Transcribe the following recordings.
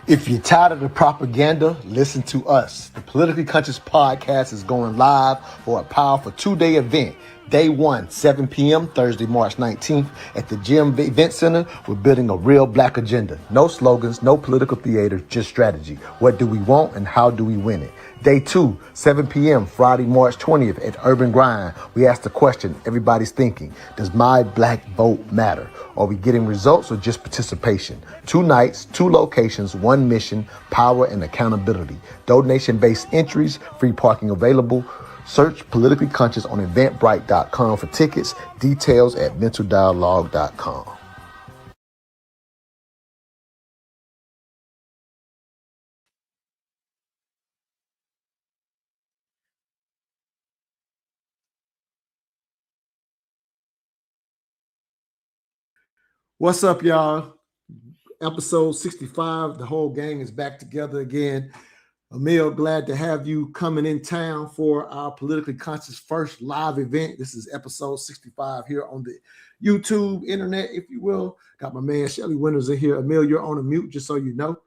If you're tired of the propaganda, listen to us. The Politically Conscious Podcast is going live for a powerful 2-day event. Day 1, 7 p.m., Thursday, March 19th, at the Gym Event Center. We're building a real black agenda. No slogans, no political theater, just strategy. What do we want and how do we win it? Day 2, 7 p.m., Friday, March 20th, at Urban Grind. We ask the question everybody's thinking: does my black vote matter? Are we getting results or just participation? 2 nights, 2 locations, 1 mission, power and accountability. Donation-based entries, free parking available. Search Politically Conscious on Eventbrite.com for tickets. Details at mentaldialogue.com. What's up, y'all? Episode 65. The whole gang is back together again. Emil, glad to have you coming in town for our Politically Conscious first live event. This is episode 65 here on the YouTube internet, if you will. Got my man Shelly Winters in here. Emil, you're on a mute, just so you know.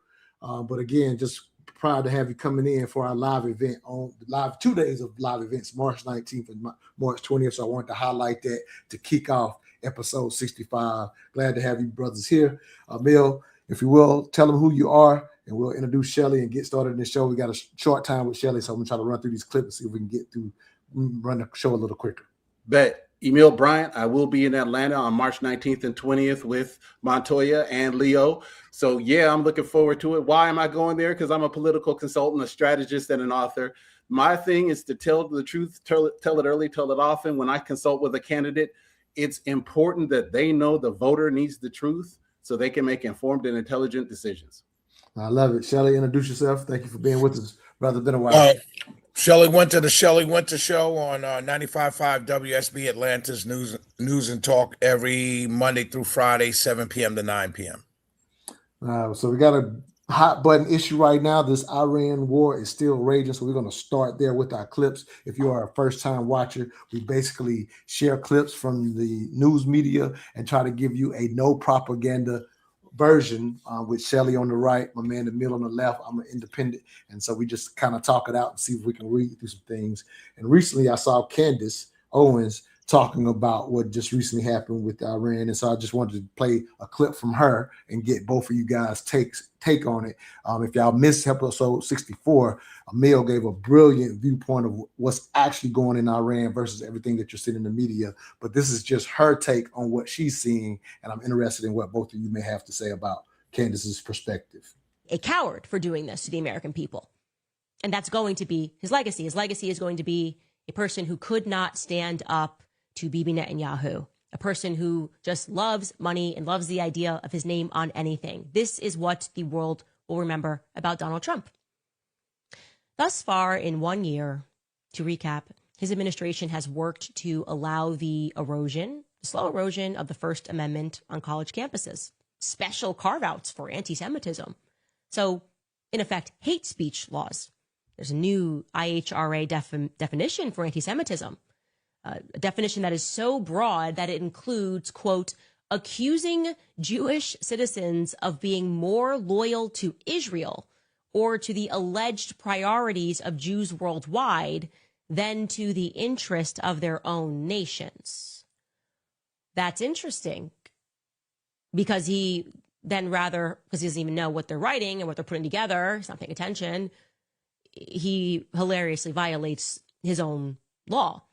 But again, just proud to have you coming in for our live event on live 2 days of live events, March 19th and March 20th. So I wanted to highlight that to kick off episode 65. Glad to have you brothers here. Emil, if you will, tell them who you are, and we'll introduce Shelly and get started in the show. We got a short time with Shelly, so I'm going to try to run through these clips and see if we can get through, run the show a little quicker. Bet. Emil Bryant, I will be in Atlanta on March 19th and 20th with Montoya and Leo. So, yeah, I'm looking forward to it. Why am I going there? Because I'm a political consultant, a strategist, and an author. My thing is to tell the truth, tell it early, tell it often. When I consult with a candidate, it's important that they know the voter needs the truth so they can make informed and intelligent decisions. I love it. Shelly, introduce yourself. Thank you for being with us, brother. Been a while. Shelly Winter, the Shelly Winter Show on 95.5 WSB Atlanta's News and Talk every Monday through Friday, 7 p.m. to 9 p.m. So we got a hot button issue right now. This Iran war is still raging, so we're going to start there with our clips. If you are a first-time watcher, we basically share clips from the news media and try to give you a no propaganda version with Shelly on the right, my man Emil on the left. I'm an independent, and so we just kind of talk it out and see if we can read through some things. And recently I saw Candace Owens talking about what just recently happened with Iran, and so I just wanted to play a clip from her and get both of you guys take on it. If y'all missed episode 64, Emil gave a brilliant viewpoint of what's actually going in Iran versus everything that you're seeing in the media, but this is just her take on what she's seeing, and I'm interested in what both of you may have to say about Candace's perspective. A coward for doing this to the American people, and that's going to be his legacy. His legacy is going to be a person who could not stand up to Bibi Netanyahu, a person who just loves money and loves the idea of his name on anything. This is what the world will remember about Donald Trump. Thus far, in 1 year, to recap, his administration has worked to allow the slow erosion of the First Amendment on college campuses, special carve-outs for anti-Semitism. So, in effect, hate speech laws. There's a new IHRA definition for anti-Semitism. A definition that is so broad that it includes, quote, accusing Jewish citizens of being more loyal to Israel or to the alleged priorities of Jews worldwide than to the interest of their own nations. That's interesting because he doesn't even know what they're writing and what they're putting together, he's not paying attention, he hilariously violates his own law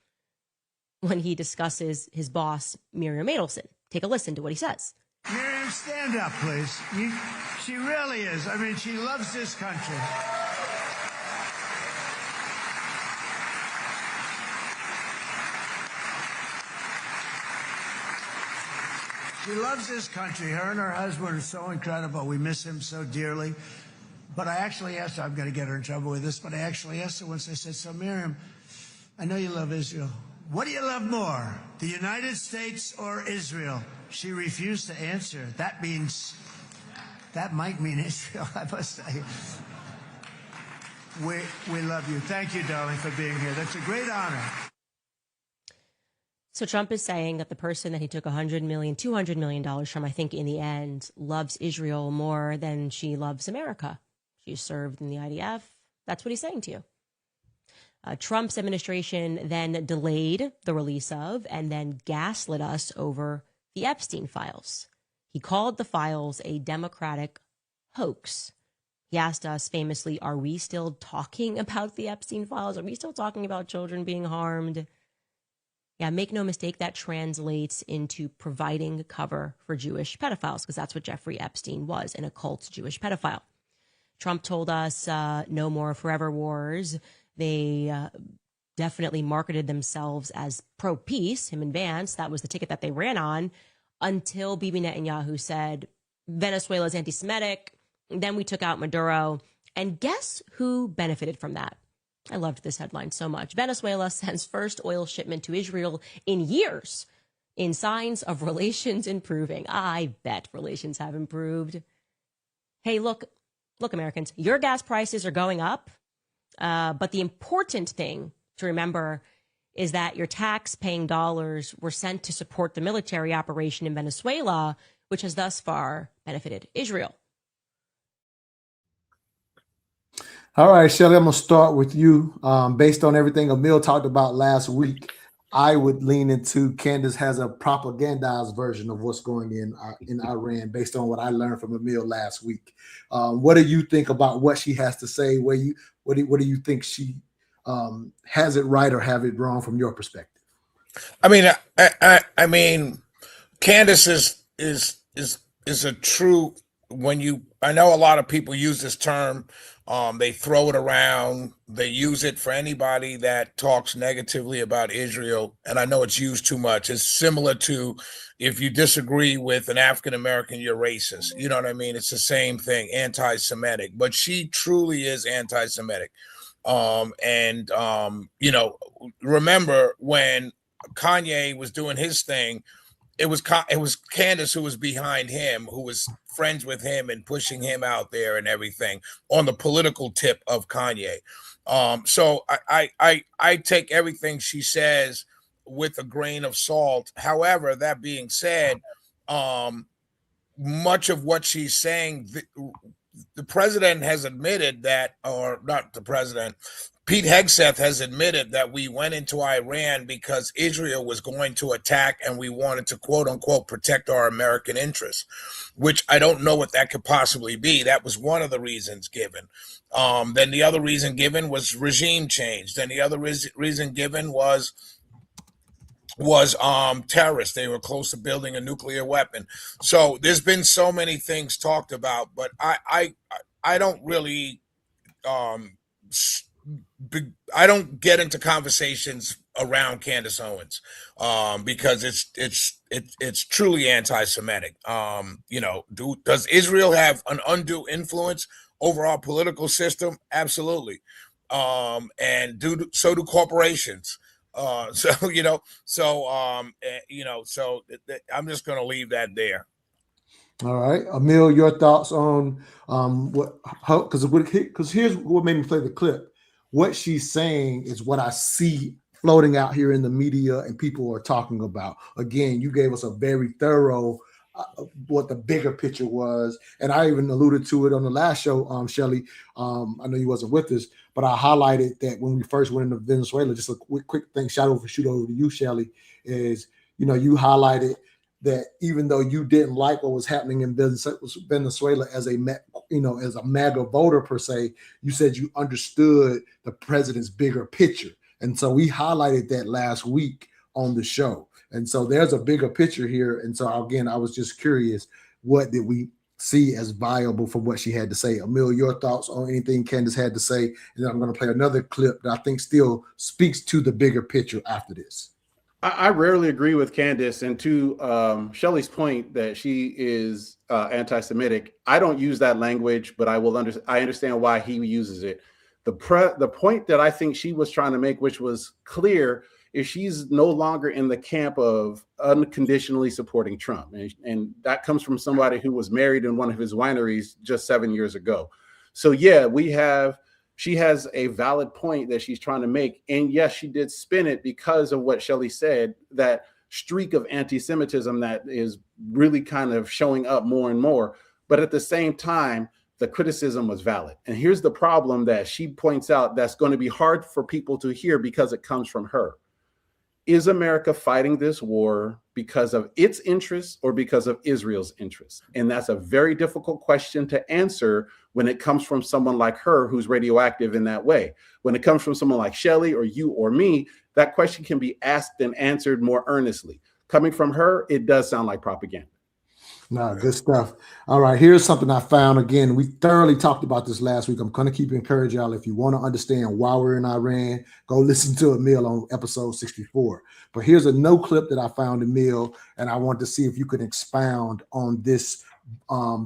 when he discusses his boss, Miriam Adelson. Take a listen to what he says. Miriam, stand up, please. She really is. I mean, she loves this country. She loves this country. Her and her husband are so incredible. We miss him so dearly. But I actually asked her, I'm going to get her in trouble with this, but I actually asked her once, I said, so Miriam, I know you love Israel. What do you love more, the United States or Israel? She refused to answer. That might mean Israel, I must say. We love you. Thank you, darling, for being here. That's a great honor. So Trump is saying that the person that he took $100 million, $200 million from, I think in the end, loves Israel more than she loves America. She served in the IDF. That's what he's saying to you. Trump's administration then delayed the release of and then gaslit us over the Epstein files. He called the files a Democratic hoax. He asked us famously, are we still talking about the Epstein files? Are we still talking about children being harmed? Yeah, make no mistake, that translates into providing cover for Jewish pedophiles, because that's what Jeffrey Epstein was, an occult Jewish pedophile. Trump told us no more forever wars. They definitely marketed themselves as pro-peace, him and Vance. That was the ticket that they ran on until Bibi Netanyahu said Venezuela's anti-Semitic. Then we took out Maduro. And guess who benefited from that? I loved this headline so much. Venezuela sends first oil shipment to Israel in years in signs of relations improving. I bet relations have improved. Hey, look, Americans, your gas prices are going up. But the important thing to remember is that your tax-paying dollars were sent to support the military operation in Venezuela, which has thus far benefited Israel. All right, Shelley, I'm going to start with you. Based on everything Emil talked about last week, I would lean into Candace has a propagandized version of what's going in Iran based on what I learned from Emil last week. What do you think about what she has to say? What do you think she has it right or have it wrong from your perspective? I mean, Candace is a true, I know a lot of people use this term. They throw it around. They use it for anybody that talks negatively about Israel. And I know it's used too much. It's similar to if you disagree with an African-American, you're racist. You know what I mean? It's the same thing, anti-Semitic. But she truly is anti-Semitic. Remember when Kanye was doing his thing, it was Candace who was behind him, who was friends with him and pushing him out there and everything on the political tip of Kanye. So I take everything she says with a grain of salt. However, that being said, much of what she's saying, the president has admitted that, or not the president, Pete Hegseth has admitted that we went into Iran because Israel was going to attack and we wanted to, quote unquote, protect our American interests, which I don't know what that could possibly be. That was one of the reasons given. Then the other reason given was regime change. Then the other reason given was terrorists. They were close to building a nuclear weapon. So there's been so many things talked about, but I don't really, I don't get into conversations around Candace Owens because it's truly anti-Semitic. Does Israel have an undue influence over our political system? Absolutely. And so do corporations. So I'm just going to leave that there. All right, Emil, your thoughts on because here's what made me play the clip. What she's saying is what I see floating out here in the media and people are talking about. Again, you gave us a very thorough what the bigger picture was, and I even alluded to it on the last show, Shelley. I know you wasn't with us, but I highlighted that when we first went into Venezuela. Just a quick thing, shoot over to you, Shelley. Is you highlighted that even though you didn't like what was happening in Venezuela as a MAGA voter per se, you said you understood the president's bigger picture. And so we highlighted that last week on the show. And so there's a bigger picture here. And so again, I was just curious, what did we see as viable from what she had to say? Emil, your thoughts on anything Candace had to say? And then I'm going to play another clip that I think still speaks to the bigger picture after this. I rarely agree with Candace, and to Shelley's point that she is anti-Semitic, I don't use that language, but I understand why he uses it. The point that I think she was trying to make, which was clear, is she's no longer in the camp of unconditionally supporting Trump, and that comes from somebody who was married in one of his wineries just 7 years ago. So yeah, she has a valid point that she's trying to make. And yes, she did spin it because of what Shelley said, that streak of anti-Semitism that is really kind of showing up more and more. But at the same time, the criticism was valid. And here's the problem that she points out that's going to be hard for people to hear because it comes from her. Is America fighting this war because of its interests or because of Israel's interests? And that's a very difficult question to answer when it comes from someone like her who's radioactive in that way. When it comes from someone like Shelley or you or me, that question can be asked and answered more earnestly. Coming from her, it does sound like propaganda. No, good stuff. All right, here's something I found. Again, we thoroughly talked about this last week. I'm going to keep encouraging y'all. If you want to understand why we're in Iran, go listen to Emil on episode 64. But here's a no clip that I found, Emil, and I want to see if you could expound on this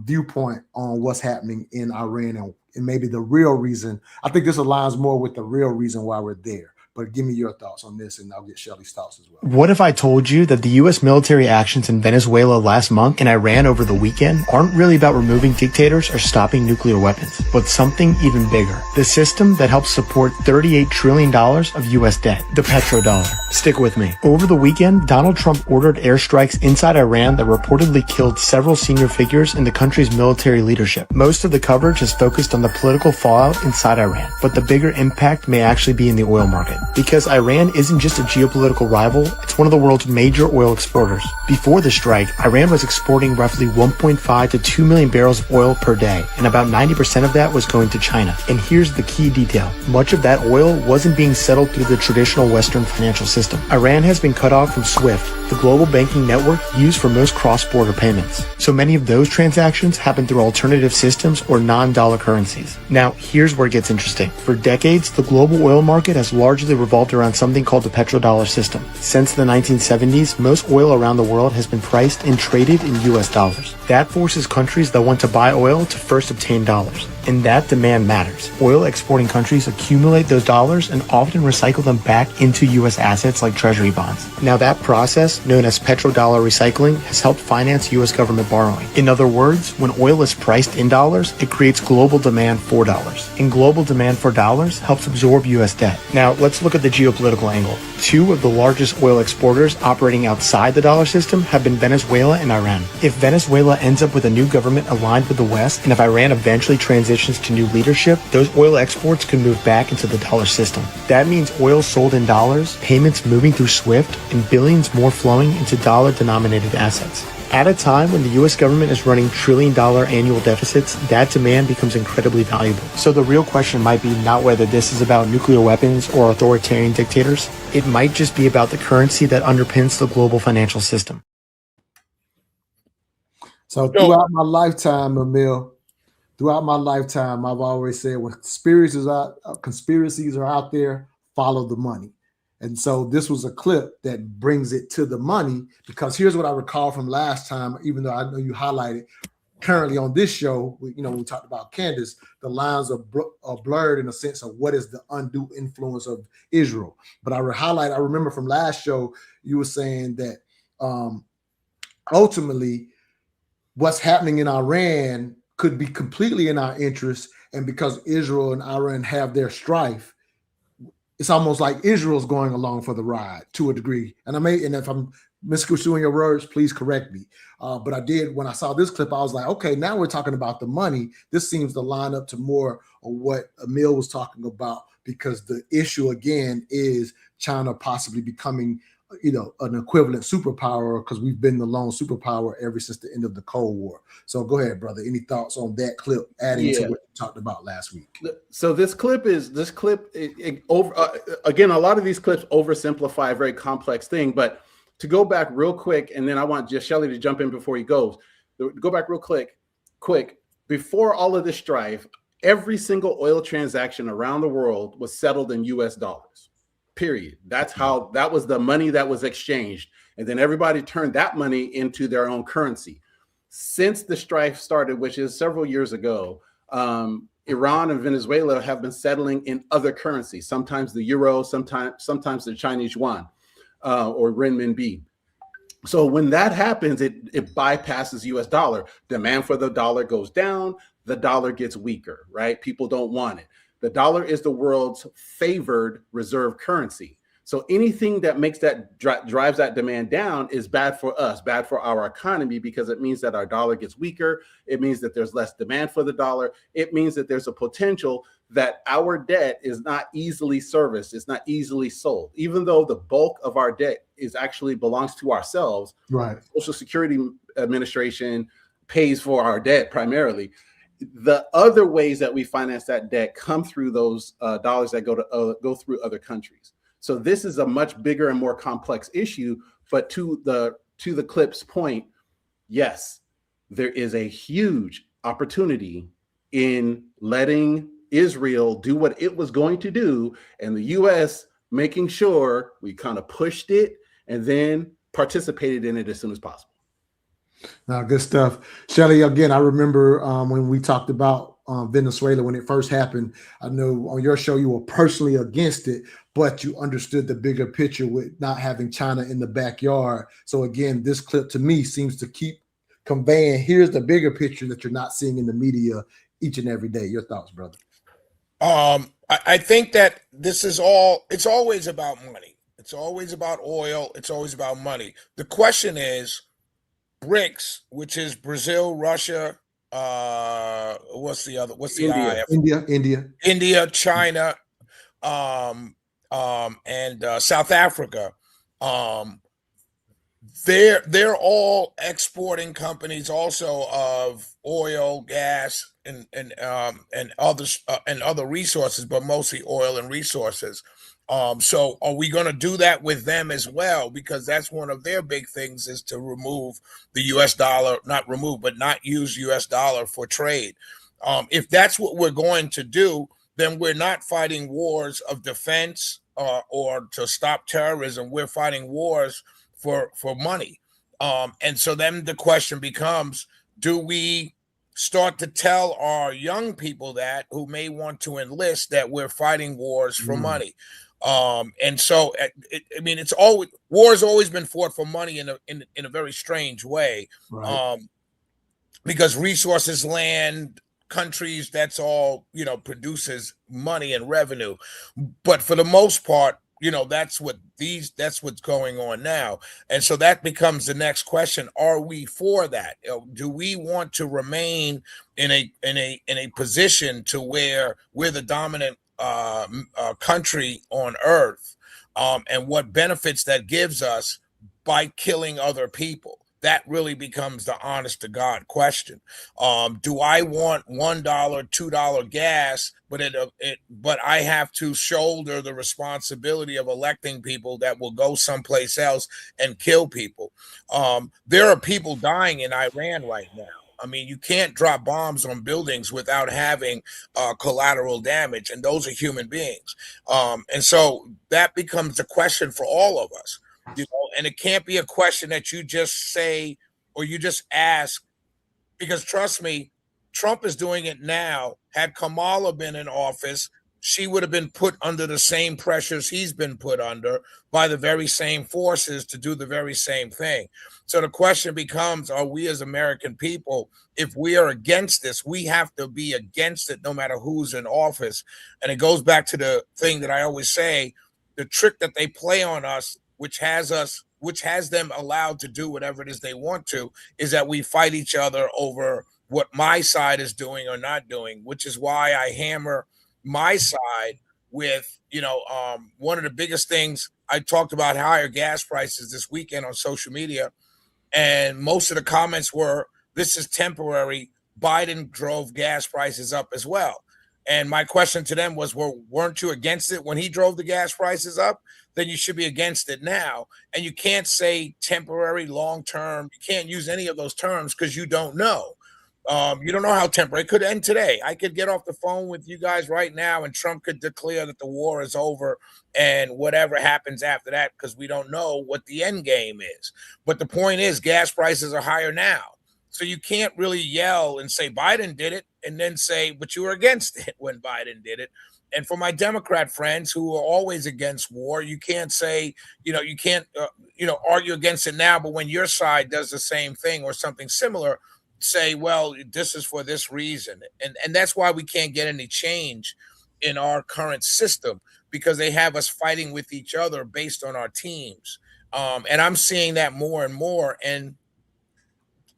viewpoint on what's happening in Iran and maybe the real reason. I think this aligns more with the real reason why we're there. But give me your thoughts on this, and I'll get Shelley's thoughts as well. What if I told you that the U.S. military actions in Venezuela last month and Iran over the weekend aren't really about removing dictators or stopping nuclear weapons, but something even bigger? The system that helps support $38 trillion of U.S. debt, the petrodollar. Stick with me. Over the weekend, Donald Trump ordered airstrikes inside Iran that reportedly killed several senior figures in the country's military leadership. Most of the coverage is focused on the political fallout inside Iran, but the bigger impact may actually be in the oil market. Because Iran isn't just a geopolitical rival, it's one of the world's major oil exporters. Before the strike, Iran was exporting roughly 1.5 to 2 million barrels of oil per day, and about 90% of that was going to China. And here's the key detail. Much of that oil wasn't being settled through the traditional Western financial system. Iran has been cut off from SWIFT, the global banking network used for most cross-border payments. So many of those transactions happen through alternative systems or non-dollar currencies. Now, here's where it gets interesting. For decades, the global oil market has largely revolved around something called the petrodollar system. Since the 1970s, most oil around the world has been priced and traded in US dollars. That forces countries that want to buy oil to first obtain dollars. And that demand matters. Oil exporting countries accumulate those dollars and often recycle them back into U.S. assets like treasury bonds. Now that process, known as petrodollar recycling, has helped finance U.S. government borrowing. In other words, when oil is priced in dollars, it creates global demand for dollars. And global demand for dollars helps absorb U.S. debt. Now let's look at the geopolitical angle. Two of the largest oil exporters operating outside the dollar system have been Venezuela and Iran. If Venezuela ends up with a new government aligned with the West, and if Iran eventually transitions to new leadership, those oil exports could move back into the dollar system. That means oil sold in dollars, payments moving through SWIFT, and billions more flowing into dollar-denominated assets. At a time when the U.S. government is running trillion-dollar annual deficits, that demand becomes incredibly valuable. So the real question might be not whether this is about nuclear weapons or authoritarian dictators. It might just be about the currency that underpins the global financial system. So throughout my lifetime, Emil, I've always said when conspiracies are out there, follow the money. And so this was a clip that brings it to the money, because here's what I recall from last time, even though I know you highlighted currently on this show, when we talked about Candace, the lines are blurred in a sense of what is the undue influence of Israel. But I remember from last show, you were saying that ultimately what's happening in Iran could be completely in our interest. And because Israel and Iran have their strife, it's almost like Israel's going along for the ride to a degree. And if I'm misconstruing your words, please correct me. But I did, when I saw this clip, I was like, okay, now we're talking about the money. This seems to line up to more of what Emil was talking about, because the issue again is China possibly becoming an equivalent superpower, because we've been the lone superpower ever since the end of the Cold War. So go ahead, brother. Any thoughts on that clip, adding to what you talked about last week? So again, a lot of these clips oversimplify a very complex thing, but to go back real quick, and then I want just Shelley to jump in before he goes. Go back real quick. Before all of this strife, every single oil transaction around the world was settled in US dollars. Period. That was the money that was exchanged. And then everybody turned that money into their own currency. Since the strife started, which is several years ago, Iran and Venezuela have been settling in other currencies, sometimes the euro, sometimes the Chinese yuan or renminbi. So when that happens, it bypasses US dollar. Demand for the dollar goes down, the dollar gets weaker, right? People don't want it. The dollar is the world's favored reserve currency. So anything that makes that drives that demand down is bad for us, bad for our economy, because it means that our dollar gets weaker. It means that there's less demand for the dollar. It means that there's a potential that our debt is not easily serviced. It's not easily sold, even though the bulk of our debt is actually belongs to ourselves. Right. Social Security Administration pays for our debt primarily. The other ways that we finance that debt come through those dollars that go through other countries. So this is a much bigger and more complex issue. But to the clip's point, yes, there is a huge opportunity in letting Israel do what it was going to do, and the U.S. making sure we kind of pushed it and then participated in it as soon as possible. Now, good stuff. Shelly, again, I remember when we talked about Venezuela when it first happened. I know on your show you were personally against it, but you understood the bigger picture with not having China in the backyard. So again, this clip to me seems to keep conveying, here's the bigger picture that you're not seeing in the media each and every day. Your thoughts, brother? I think that it's always about money. It's always about oil. It's always about money. The question is BRICS, which is Brazil, Russia, what's the other? What's the India, China, and South Africa. They're all exporting companies also of oil, gas, and others and other resources, but mostly oil and resources. So are we going to do that with them as well? Because that's one of their big things, is to remove the US dollar, not remove, but not use US dollar for trade. If that's what we're going to do, then we're not fighting wars of defense or to stop terrorism. We're fighting wars for money. And so then the question becomes, do we start to tell our young people that who may want to enlist that we're fighting wars for money? And so, I mean, it's always, war has always been fought for money in a very strange way, Right. Because resources, land, countries, that's all, produces money and revenue. But for the most part, that's what's going on now. And so that becomes the next question. Are we for that? Do we want to remain in a position to where we're the dominant country on earth, and what benefits that gives us by killing other people? That really becomes the honest to God question. Do I want $1, $2 gas, but I have to shoulder the responsibility of electing people that will go someplace else and kill people? There are people dying in Iran right now. I mean, you can't drop bombs on buildings without having collateral damage, and those are human beings. And so that becomes the question for all of us. And it can't be a question that you just say or you just ask, because trust me, Trump is doing it now. Had Kamala been in office, she would have been put under the same pressures he's been put under by the very same forces to do the very same thing. So the question becomes, are we as American people, if we are against this, we have to be against it no matter who's in office. And it goes back to the thing that I always say, the trick that they play on us, which has them allowed to do whatever it is they want to, is that we fight each other over what my side is doing or not doing, which is why I hammer my side with, one of the biggest things. I talked about higher gas prices this weekend on social media, and most of the comments were, this is temporary. Biden drove gas prices up as well. And my question to them was, well, weren't you against it when he drove the gas prices up? Then you should be against it now. And you can't say temporary, long-term. You can't use any of those terms because you don't know. You don't know how temporary. It could end today. I could get off the phone with you guys right now and Trump could declare that the war is over and whatever happens after that, because we don't know what the end game is. But the point is, gas prices are higher now. So you can't really yell and say Biden did it and then say, but you were against it when Biden did it. And for my Democrat friends who are always against war, you can't say, you can't, argue against it now, but when your side does the same thing or something similar, say, well, this is for this reason. And that's why we can't get any change in our current system, because they have us fighting with each other based on our teams. And I'm seeing that more and more. And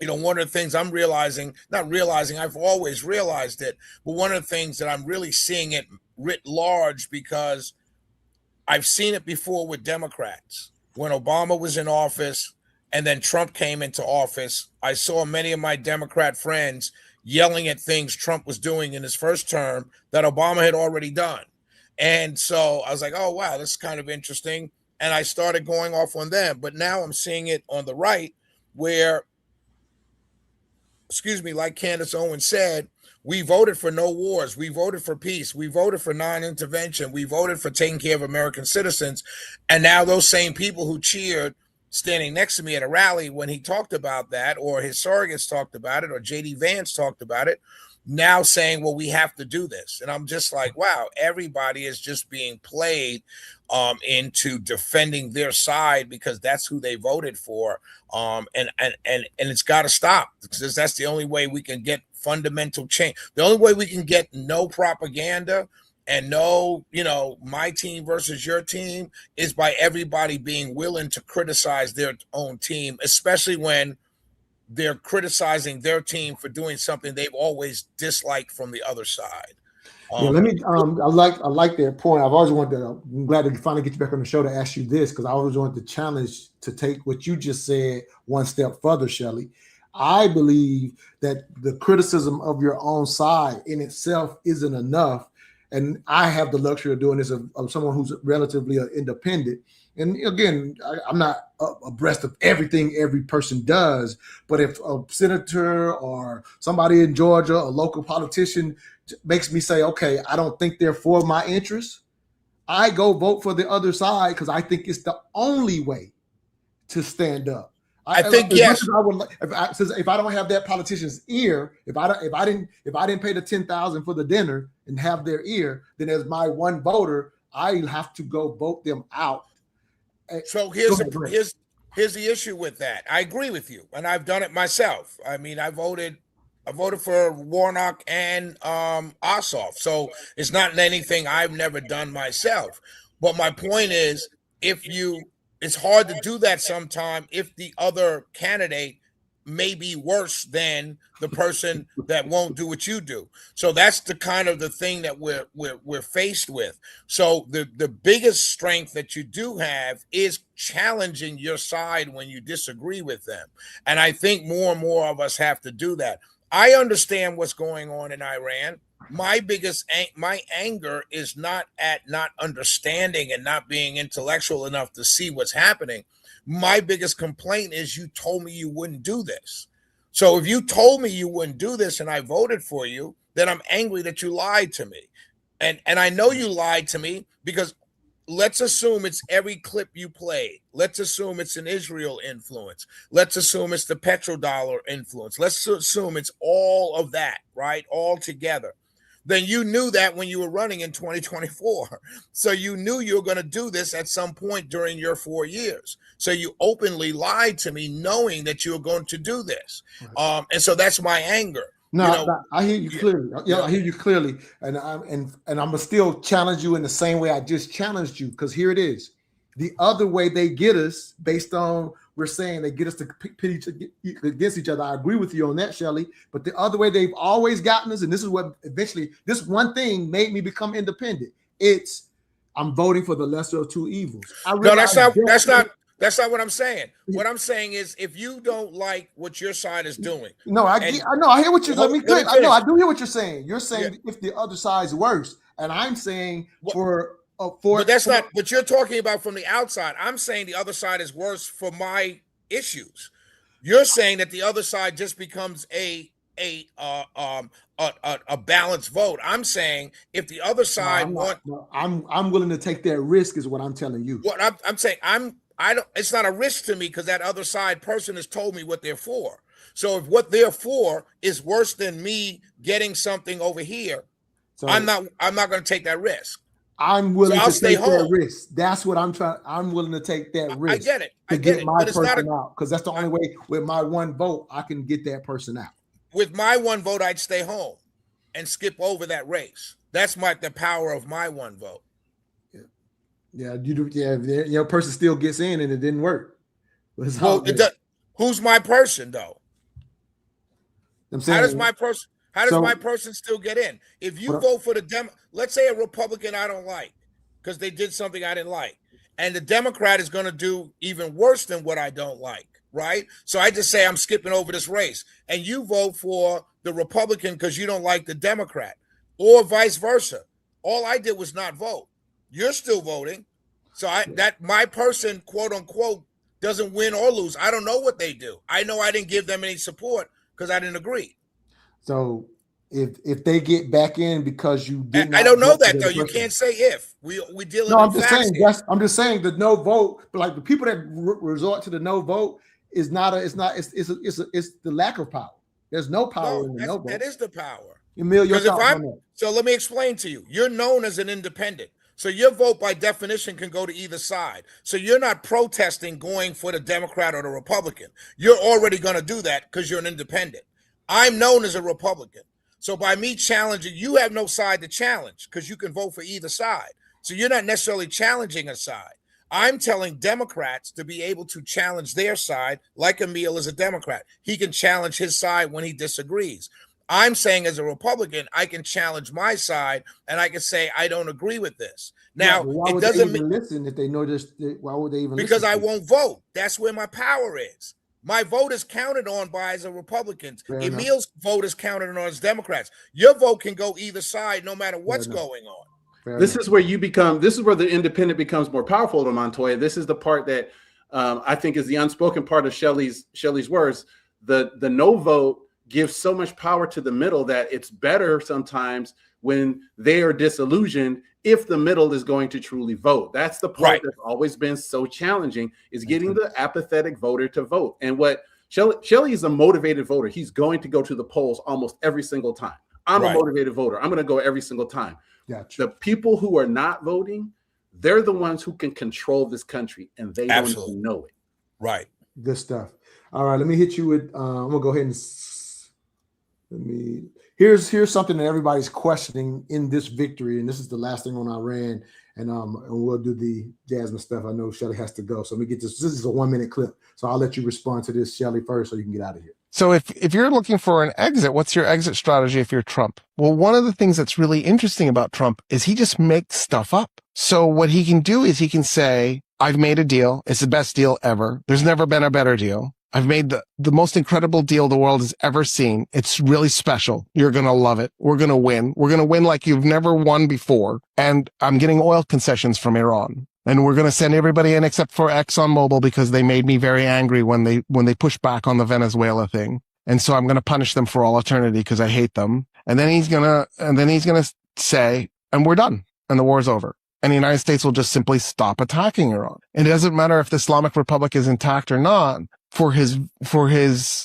one of the things I'm realizing, not realizing, I've always realized it, but one of the things that I'm really seeing it writ large, because I've seen it before with Democrats. When Obama was in office and then Trump came into office, I saw many of my Democrat friends yelling at things Trump was doing in his first term that Obama had already done. And so I was like, oh, wow, this is kind of interesting. And I started going off on them. But now I'm seeing it on the right where, like Candace Owens said, we voted for no wars. We voted for peace. We voted for non-intervention. We voted for taking care of American citizens. And now those same people who cheered standing next to me at a rally when he talked about that, or his surrogates talked about it, or J.D. Vance talked about it, now saying, well, we have to do this. And I'm just like, wow, everybody is just being played into defending their side because that's who they voted for. And it's got to stop, because that's the only way we can get fundamental change. The only way we can get no propaganda and no, my team versus your team is by everybody being willing to criticize their own team, especially when they're criticizing their team for doing something they've always disliked from the other side. Yeah, let me. I like that point. I've always wanted to. I'm glad to finally get you back on the show to ask you this, because I always wanted to challenge to take what you just said one step further, Shelley. I believe that the criticism of your own side in itself isn't enough, and I have the luxury of doing this of someone who's relatively independent. And again, I'm not abreast of everything every person does, but if a senator or somebody in Georgia, a local politician, makes me say, okay, I don't think they're for my interests, I go vote for the other side because I think it's the only way to stand up. I think yes. If I don't have that politician's ear, if I didn't pay the $10,000 for the dinner and have their ear, then as my one voter, I have to go vote them out. So here's the issue with that. I agree with you, and I've done it myself. I mean, I voted for Warnock and Ossoff, so it's not anything I've never done myself. But my point is, it's hard to do that sometime if the other candidate may be worse than the person that won't do what you do. So that's the kind of the thing that we're faced with. So the biggest strength that you do have is challenging your side when you disagree with them. And I think more and more of us have to do that. I understand what's going on in Iran. My anger is not at not understanding and not being intellectual enough to see what's happening. My biggest complaint is you told me you wouldn't do this. So if you told me you wouldn't do this and I voted for you, then I'm angry that you lied to me. And I know you lied to me because let's assume it's every clip you played. Let's assume it's an Israel influence. Let's assume it's the petrodollar influence. Let's assume it's all of that, right? All together. Then you knew that when you were running in 2024. So you knew you were going to do this at some point during your 4 years. So you openly lied to me knowing that you were going to do this. Right. And so that's my anger. No, I hear you clearly. Yeah, I hear you clearly. And I'm gonna still challenge you in the same way I just challenged you, because here it is. The other way they get us, based on we're saying they get us to pit against each other. I agree with you on that, Shelley. But the other way they've always gotten us, and this is what eventually this one thing made me become independent. It's I'm voting for the lesser of two evils. No, that's not what I'm saying. What I'm saying is, if you don't like what your side is doing, I hear what you. Let me clear. I do hear what you're saying. You're saying if the other side's worse, and I'm saying but that's not what you're talking about from the outside. I'm saying the other side is worse for my issues. You're saying that the other side just becomes a balanced vote. I'm saying if the other side I'm willing to take that risk, is what I'm telling you. What I'm saying, it's not a risk to me because that other side person has told me what they're for. So if what they're for is worse than me getting something over here, so I'm not going to take that risk. I'm willing to take that risk. That's what I'm trying. I'm willing to take that risk. I get it. To get my person out, because that's the only way. With my one vote, I can get that person out. With my one vote, I'd stay home and skip over that race. That's the power of my one vote. Yeah. Yeah, you do. Yeah, your person still gets in and it didn't work. That's how Well, it goes. who's my person though? I'm How does saying my person? How does my so. person still get in? If you What? vote for the let's say a Republican I don't like because they did something I didn't like, and the Democrat is going to do even worse than what I don't like, right? So I just say I'm skipping over this race, and you vote for the Republican because you don't like the Democrat, or vice versa. All I did was not vote. You're still voting, so that my person, quote unquote, doesn't win or lose. I don't know what they do. I know I didn't give them any support because I didn't agree. So if they get back in because you did I not don't know vote for that the though. other You person. can't say if we No, dealing in I'm just facts saying here. I'm just saying the no vote, but like the people that resort to the no vote is not a. It's not. It's the lack of power. There's no power No, in the no that vote. is the power. Emil, your Because if thoughts I'm on that? so, let me explain to you. You're known as an independent, so your vote by definition can go to either side. So you're not protesting going for the Democrat or the Republican. You're already going to do that because you're an independent. I'm known as a Republican. So by me challenging, you have no side to challenge because you can vote for either side. So you're not necessarily challenging a side. I'm telling Democrats to be able to challenge their side, like Emil is a Democrat. He can challenge his side when he disagrees. I'm saying as a Republican, I can challenge my side and I can say, I don't agree with this. Right, Now, but why it would they doesn't mean even listen if they know this? Why would they even because listen I to you? won't vote. That's where my power is. My vote is counted on by as a Republican. Fair enough. Emil's vote is counted on as Democrats. Your vote can go either side no matter what's enough. going on. Fair This enough. is where you become. This is where the independent becomes more powerful to Montoya. This is the part that I think is the unspoken part of Shelley's words. The no vote gives so much power to the middle that it's better sometimes when they are disillusioned if the middle is going to truly vote. That's the part Right. that's always been so challenging, is getting the apathetic voter to vote. And what Shelley is a motivated voter. He's going to go to the polls almost every single time. I'm a Right. motivated voter. I'm going to go every single time. Gotcha. The people who are not voting, they're the ones who can control this country, and they Absolutely. don't even know it. Right. Good stuff. All right, let me hit you with. I'm gonna go ahead and let me. Here's something that everybody's questioning in this victory, and this is the last thing on Iran, and we'll do the Jasmine stuff. I know Shelly has to go, so let me get this. This is a 1-minute clip, so I'll let you respond to this, Shelly, first, so you can get out of here. So if you're looking for an exit, what's your exit strategy if you're Trump? Well, one of the things that's really interesting about Trump is he just makes stuff up. So what he can do is he can say, I've made a deal. It's the best deal ever. There's never been a better deal. I've made the most incredible deal the world has ever seen. It's really special. You're going to love it. We're going to win. We're going to win like you've never won before. And I'm getting oil concessions from Iran. And we're going to send everybody in except for ExxonMobil because they made me very angry when they pushed back on the Venezuela thing. And so I'm going to punish them for all eternity because I hate them. And then he's going to say, and we're done. And the war's over. And the United States will just simply stop attacking Iran. It doesn't matter if the Islamic Republic is intact or not. For his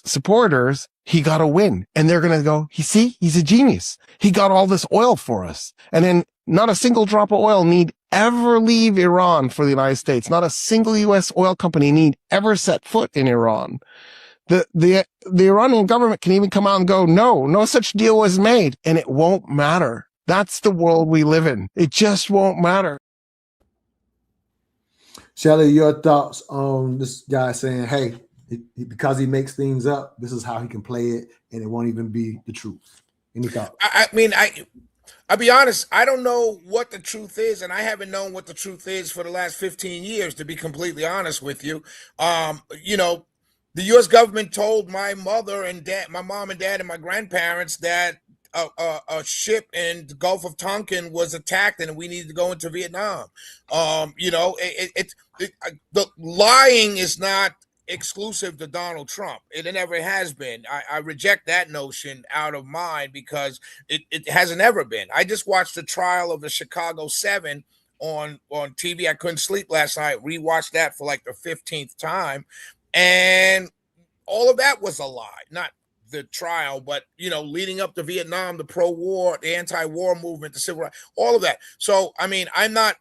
supporters, he got a win. And they're going to go, he's a genius. He got all this oil for us. And then not a single drop of oil need ever leave Iran for the United States. Not a single U.S. oil company need ever set foot in Iran. The Iranian government can even come out and go, no such deal was made. And it won't matter. That's the world we live in. It just won't matter. Shelly, your thoughts on this guy saying, hey, because he makes things up, this is how he can play it, and it won't even be the truth. Any thoughts? I'll be honest, I don't know what the truth is, and I haven't known what the truth is for the last 15 years, to be completely honest with you. The U.S. government told my mother and dad, my mom and dad and my grandparents that a ship in the Gulf of Tonkin was attacked and we needed to go into Vietnam. The lying is not exclusive to Donald Trump. It never has been. I reject that notion out of mind because it hasn't ever been. I just watched the trial of the Chicago 7 on TV. I couldn't sleep last night. Rewatched that for like the 15th time. And all of that was a lie. Not the trial, but leading up to Vietnam, the pro-war, the anti-war movement, the civil rights, all of that. So, I'm not,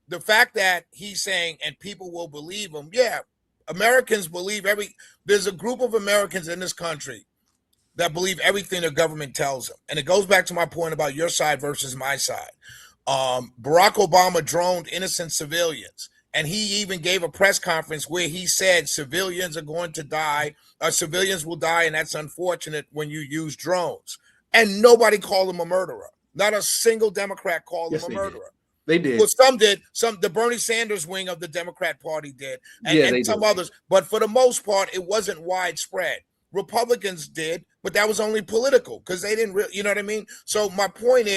the fact that he's saying, and people will believe him, yeah, Americans believe there's a group of Americans in this country that believe everything the government tells them. And it goes back to my point about your side versus my side. Barack Obama droned innocent civilians. And he even gave a press conference where he said civilians are going to die, civilians will die, and that's unfortunate when you use drones. And nobody called him a murderer. Not a single Democrat called him a murderer. They did. Well, some did. The Bernie Sanders wing of the Democrat Party did, and some others. But for the most part, it wasn't widespread. Republicans did, but that was only political because they didn't really, you know what I mean? So my point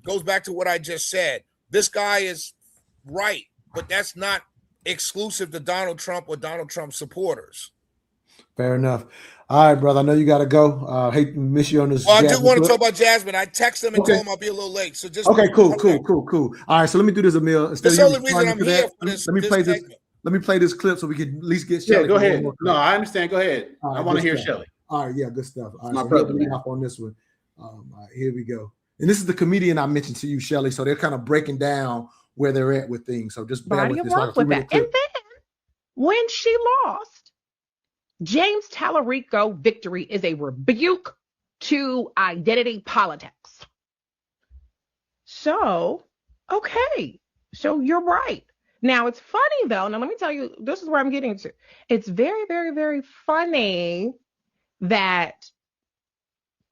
goes back to what I just said. This guy is right, but that's not exclusive to Donald Trump or Donald Trump supporters. Fair enough. All right, brother. I know you got to go. Hate to miss you on this. Well, I do want to talk about Jasmine. I text him and told him I'll be a little late. So just cool. All right, so let me do this, Emil. That's the only reason I'm here for this. Let me play this clip so we can at least get Shelly. Yeah, go ahead. No, I understand. Go ahead. Right, I want to hear Shelly. All right, yeah, good stuff. All right, my so brother. Off on this one. All right, here we go. And this is the comedian I mentioned to you, Shelly. So they're kind of breaking down where they're at with things. So just bear with this. And then when she lost, James Talarico victory is a rebuke to identity politics. So, okay. So you're right. Now it's funny though. Now let me tell you, this is where I'm getting to. It's very, very, very funny that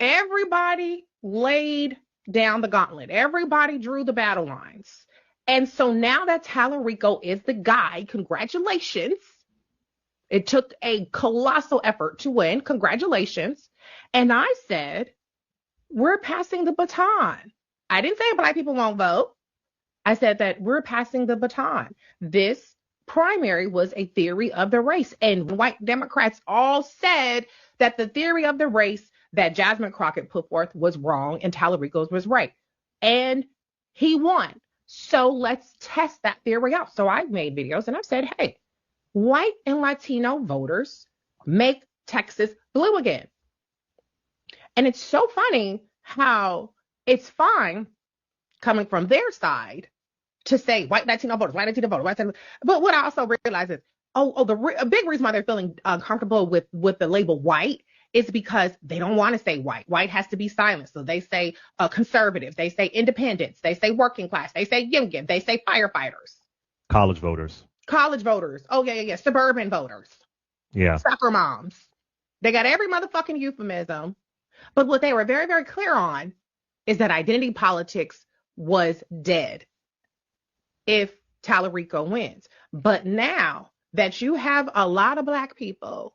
everybody laid down the gauntlet. Everybody drew the battle lines. And so now that Talarico is the guy, congratulations. It took a colossal effort to win. Congratulations. And I said, we're passing the baton. I didn't say Black people won't vote. I said that we're passing the baton. This primary was a theory of the race. And white Democrats all said that the theory of the race that Jasmine Crockett put forth was wrong and Talarico's was right. And he won. So let's test that theory out. So I've made videos and I've said, hey, white and Latino voters make Texas blue again. And it's so funny how it's fine coming from their side to say white Latino voters, white Latino voters, white Latino. But what I also realize is, a big reason why they're feeling uncomfortable with the label white is because they don't want to say white. White has to be silent. So they say conservative, they say independents, they say working class, they say union, they say firefighters. College voters. Oh, yeah. Suburban voters. Yeah. Soccer moms. They got every motherfucking euphemism. But what they were very, very clear on is that identity politics was dead if Talarico wins. But now that you have a lot of Black people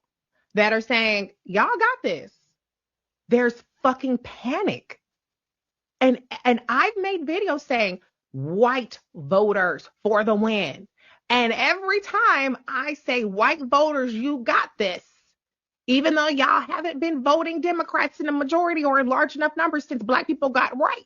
that are saying, y'all got this, there's fucking panic. And I've made videos saying white voters for the win. And every time I say white voters, you got this, even though y'all haven't been voting Democrats in a majority or in large enough numbers since Black people got rights.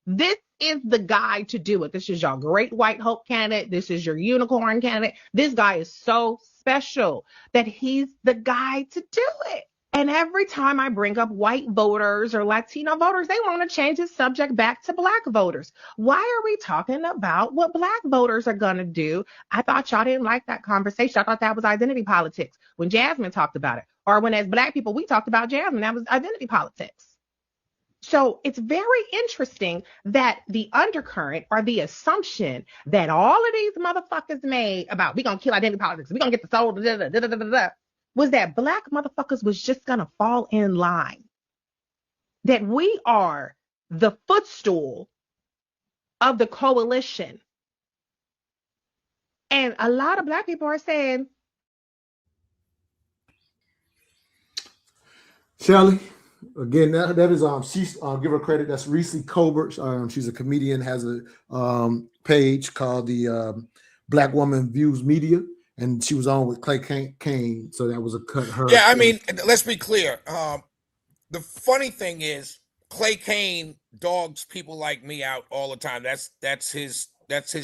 This is the guy to do it. This is your great white hope candidate. This is your unicorn candidate. This guy is so special that he's the guy to do it. And every time I bring up white voters or Latino voters, they want to change the subject back to Black voters. Why are we talking about what Black voters are going to do? I thought y'all didn't like that conversation. I thought that was identity politics when Jasmine talked about it. Or when as Black people, we talked about Jasmine, that was identity politics. So it's very interesting that the undercurrent or the assumption that all of these motherfuckers made about we going to kill identity politics, we going to get the soul, was that Black motherfuckers was just going to fall in line. That we are the footstool of the coalition. And a lot of Black people are saying, Shelly, again, that is she's give her credit. That's Reese Colbert. She's a comedian, has a page called the Black Woman Views Media, and she was on with Clay Kane. So that was a cut. Her. Yeah, I mean, let's be clear. The funny thing is, Clay Kane dogs people like me out all the time. That's his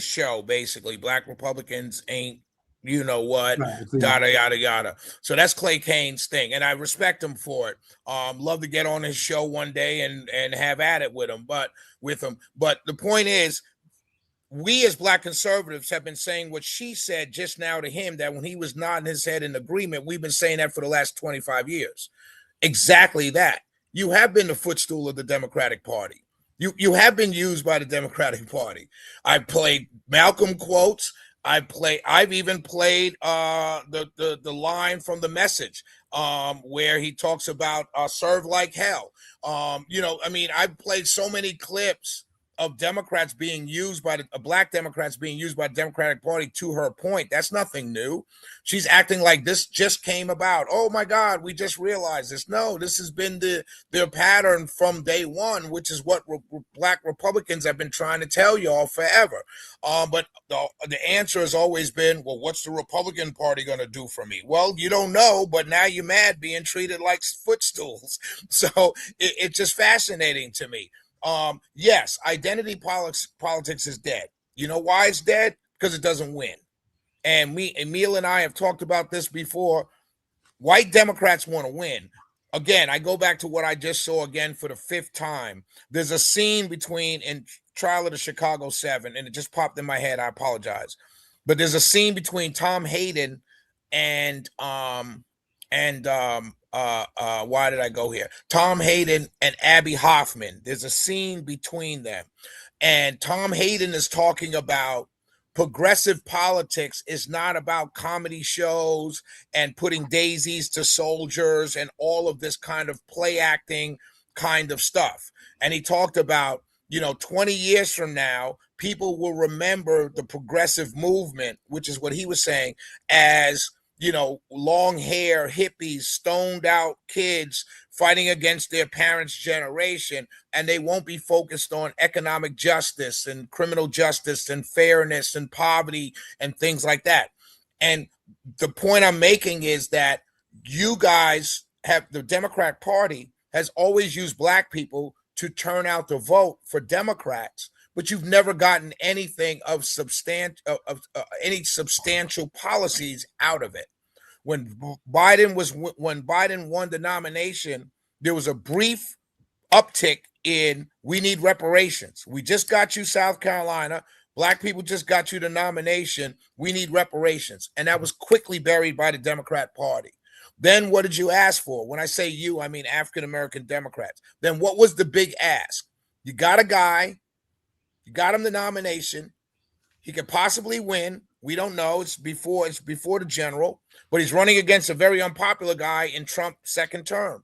show basically. Black Republicans ain't. You know what, right, yada, yada, yada. So that's Clay Kane's thing. And I respect him for it. Love to get on his show one day and have at it with him. But the point is, we as Black conservatives have been saying what she said just now to him, that when he was nodding his head in agreement, we've been saying that for the last 25 years. Exactly that. You have been the footstool of the Democratic Party. You have been used by the Democratic Party. I played Malcolm quotes. I've even played the line from The Message, where he talks about serve like hell. I mean, I've played so many clips of Democrats being used by black Democrats being used by the Democratic Party. To her point, that's nothing new. She's acting like this just came about. Oh my God, we just realized this. No, this has been their pattern from day one, which is what black Republicans have been trying to tell y'all forever. But the answer has always been, well, what's the Republican Party going to do for me? Well, you don't know, but now you're mad being treated like footstools. So it's just fascinating to me. Yes, identity politics is dead. You know why it's dead? Because it doesn't win. And Emil and I have talked about this before. White Democrats want to win. Again, I go back to what I just saw again for the 5th time. There's a scene in Trial of the Chicago 7, and it just popped in my head. I apologize. But there's a scene between Tom Hayden and why did I go here? Tom Hayden and Abby Hoffman. There's a scene between them. And Tom Hayden is talking about progressive politics is not about comedy shows and putting daisies to soldiers and all of this kind of play acting kind of stuff. And he talked about, 20 years from now, people will remember the progressive movement, which is what he was saying, as long hair, hippies, stoned out kids fighting against their parents' generation, and they won't be focused on economic justice and criminal justice and fairness and poverty and things like that. And the point I'm making is that you guys the Democrat Party has always used black people to turn out the vote for Democrats, but you've never gotten anything of any substantial policies out of it. When Biden won the nomination, there was a brief uptick in we need reparations. We just got you South Carolina. Black people just got you the nomination. We need reparations. And that was quickly buried by the Democrat Party. Then what did you ask for? When I say you, I mean African-American Democrats. Then what was the big ask? You got a guy, you got him the nomination. He could possibly win. We don't know. It's before the general, but he's running against a very unpopular guy in Trump's second term.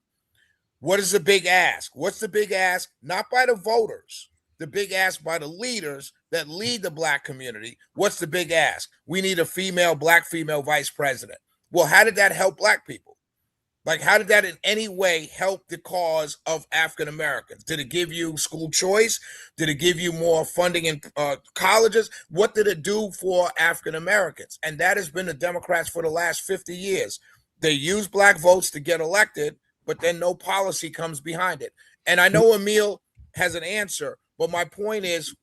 What is the big ask? What's the big ask? Not by the voters. The big ask by the leaders that lead the black community. What's the big ask? We need a black female vice president. Well, how did that help black people? Like, how did that in any way help the cause of African Americans? Did it give you school choice? Did it give you more funding in colleges? What did it do for African Americans? And that has been the Democrats for the last 50 years. They use black votes to get elected, but then no policy comes behind it. And I know Emil has an answer, but my point is,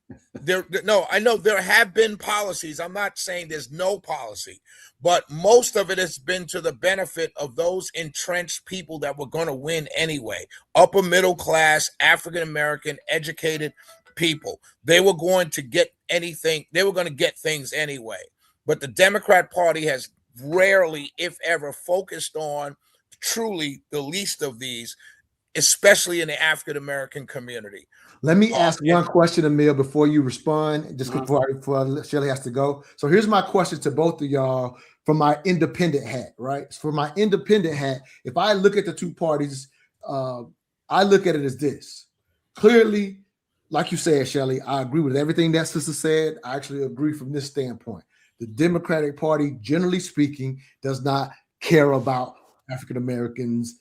I know there have been policies. I'm not saying there's no policy, but most of it has been to the benefit of those entrenched people that were going to win anyway. Upper middle class, African American, educated people. They were going to get anything. They were going to get things anyway. But the Democrat Party has rarely, if ever, focused on truly the least of these, especially in the African American community. Let me ask one question, Emil, before you respond, just before Shelley has to go. So here's my question to both of y'all from my independent hat, right? For my independent hat, if I look at the two parties, I look at it as this. Clearly, like you said, Shelley, I agree with everything that sister said. I actually agree from this standpoint. The Democratic Party, generally speaking, does not care about African Americans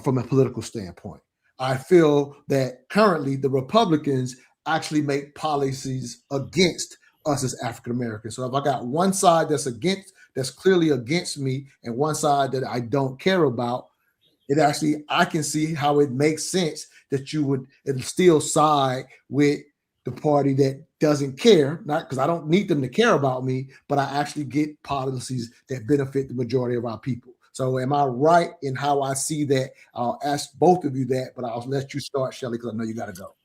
from a political standpoint. I feel that currently the Republicans actually make policies against us as African Americans. So if I got one side that's clearly against me, and one side that I don't care about, I can see how it makes sense that you would still side with the party that doesn't care, not because I don't need them to care about me, but I actually get policies that benefit the majority of our people. So am I right in how I see that? I'll ask both of you that, but I'll let you start, Shelley, because I know you got to go.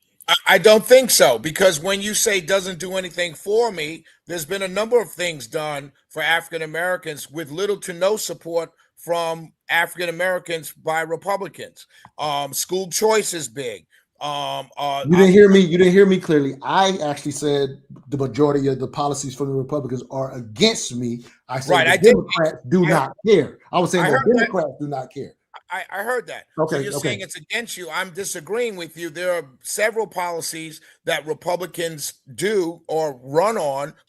I don't think so, because when you say doesn't do anything for me, there's been a number of things done for African Americans with little to no support from African Americans by Republicans. School choice is big. You didn't hear me. You didn't hear me clearly. I actually said the majority of the policies from the Republicans are against me. I said Right, the Democrats do not care. I was saying I the heard that. Democrats do not care. I heard that. Okay, So you're saying it's against you. I'm disagreeing with you. There are several policies that Republicans do or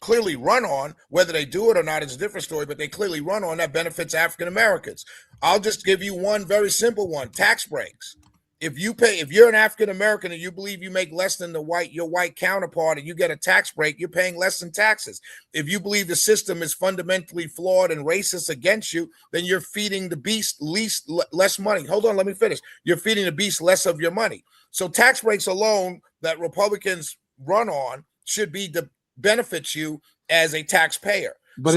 clearly run on, whether they do it or not is a different story, but they clearly run on that benefits African Americans. I'll just give you one very simple one: tax breaks. If you're an African American and you believe you make less than your white counterpart and you get a tax break, you're paying less than taxes. If you believe the system is fundamentally flawed and racist against you, then you're feeding the beast less money. Hold on, let me finish. You're feeding the beast less of your money. So tax breaks alone that Republicans run on should be to benefit you as a taxpayer. But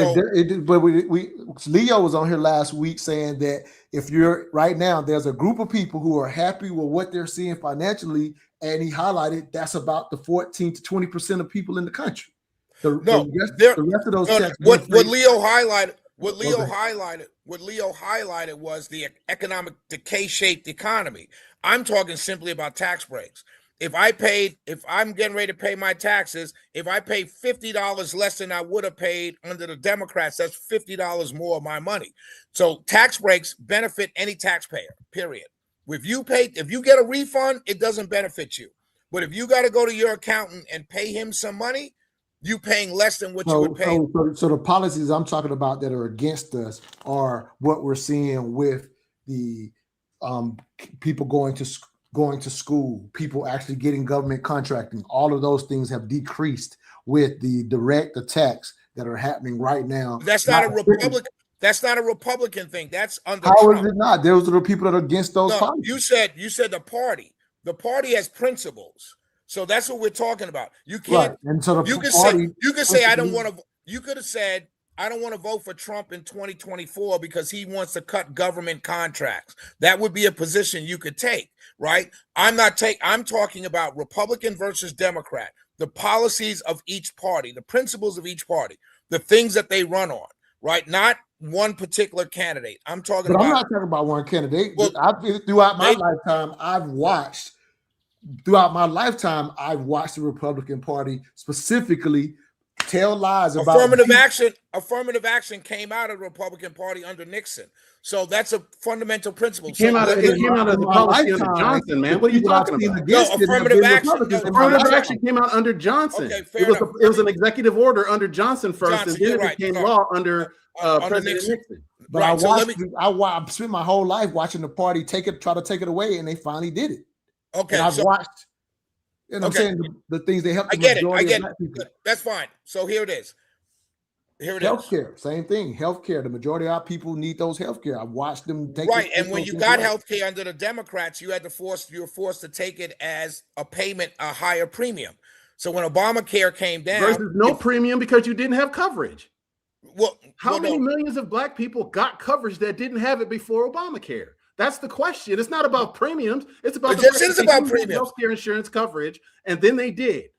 Leo was on here last week saying that if you're right now, there's a group of people who are happy with what they're seeing financially, and he highlighted that's about the 14 to 20% of people in the country. The rest of those what Leo highlighted was the economic decay-shaped economy. I'm talking simply about tax breaks. If I'm getting ready to pay my taxes, if I pay $50 less than I would have paid under the Democrats, that's $50 more of my money. So tax breaks benefit any taxpayer, period. If you get a refund, it doesn't benefit you. But if you got to go to your accountant and pay him some money, you paying less than what you would pay. So the policies I'm talking about that are against us are what we're seeing with the people going to school, people actually getting government contracting. All of those things have decreased with the direct attacks that are happening right now. That's not a Republican. That's not a Republican thing. That's under How Trump. is it not? Those are the people that are against those policies. You said the party. The party has principles. So that's what we're talking about. You can't. Right. And so you could say I don't want to. You could have said I don't want to vote for Trump in 2024 because he wants to cut government contracts. That would be a position you could take, right? I'm talking about Republican versus Democrat, the policies of each party, the principles of each party, the things that they run on, right? Not one particular candidate. I'm not talking about one candidate. Well, throughout my lifetime, I've watched the Republican Party specifically tell lies about affirmative action came out of the Republican Party under Nixon. So that's a fundamental principle. It came out of the policy under Johnson, man. What are you talking about? No, affirmative action came out under Johnson. Okay, it was an executive order under Johnson first, and then it became law under President Nixon. But I spent my whole life watching the party try to take it away, and they finally did it. Okay, and I've watched. And I'm saying the things they help. I get it. That's fine. So here it is. Healthcare, same thing. Healthcare. The majority of our people need those healthcare. I've watched them take right. And when you got healthcare under the Democrats, you were forced to take it as a payment, a higher premium. So when Obamacare came down, versus no premium because you didn't have coverage. How many millions of black people got coverage that didn't have it before Obamacare? That's the question. It's not about premiums. It's about healthcare insurance coverage, and then they did.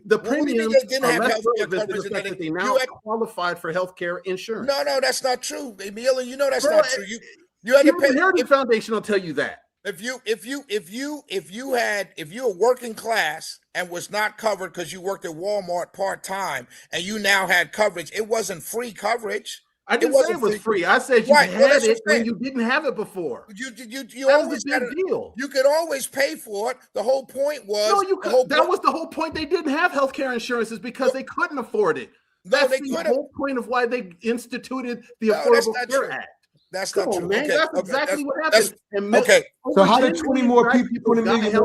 The premiums didn't have healthcare coverage, and they now qualified for healthcare insurance. No, that's not true, Emil. You know that's not true. You had to pay. The Heritage Foundation will tell you that. If you were working class and was not covered because you worked at Walmart part-time and you now had coverage, it wasn't free coverage. I didn't say it was free. I said you had it when you didn't have it before. You always had a deal. You could always pay for it. The whole point was that was the whole point. They didn't have healthcare insurances because they couldn't afford it. That's the whole point of why they instituted the Affordable Care Act. That's not true. Man. That's exactly what happened. Okay. So how did 20 million more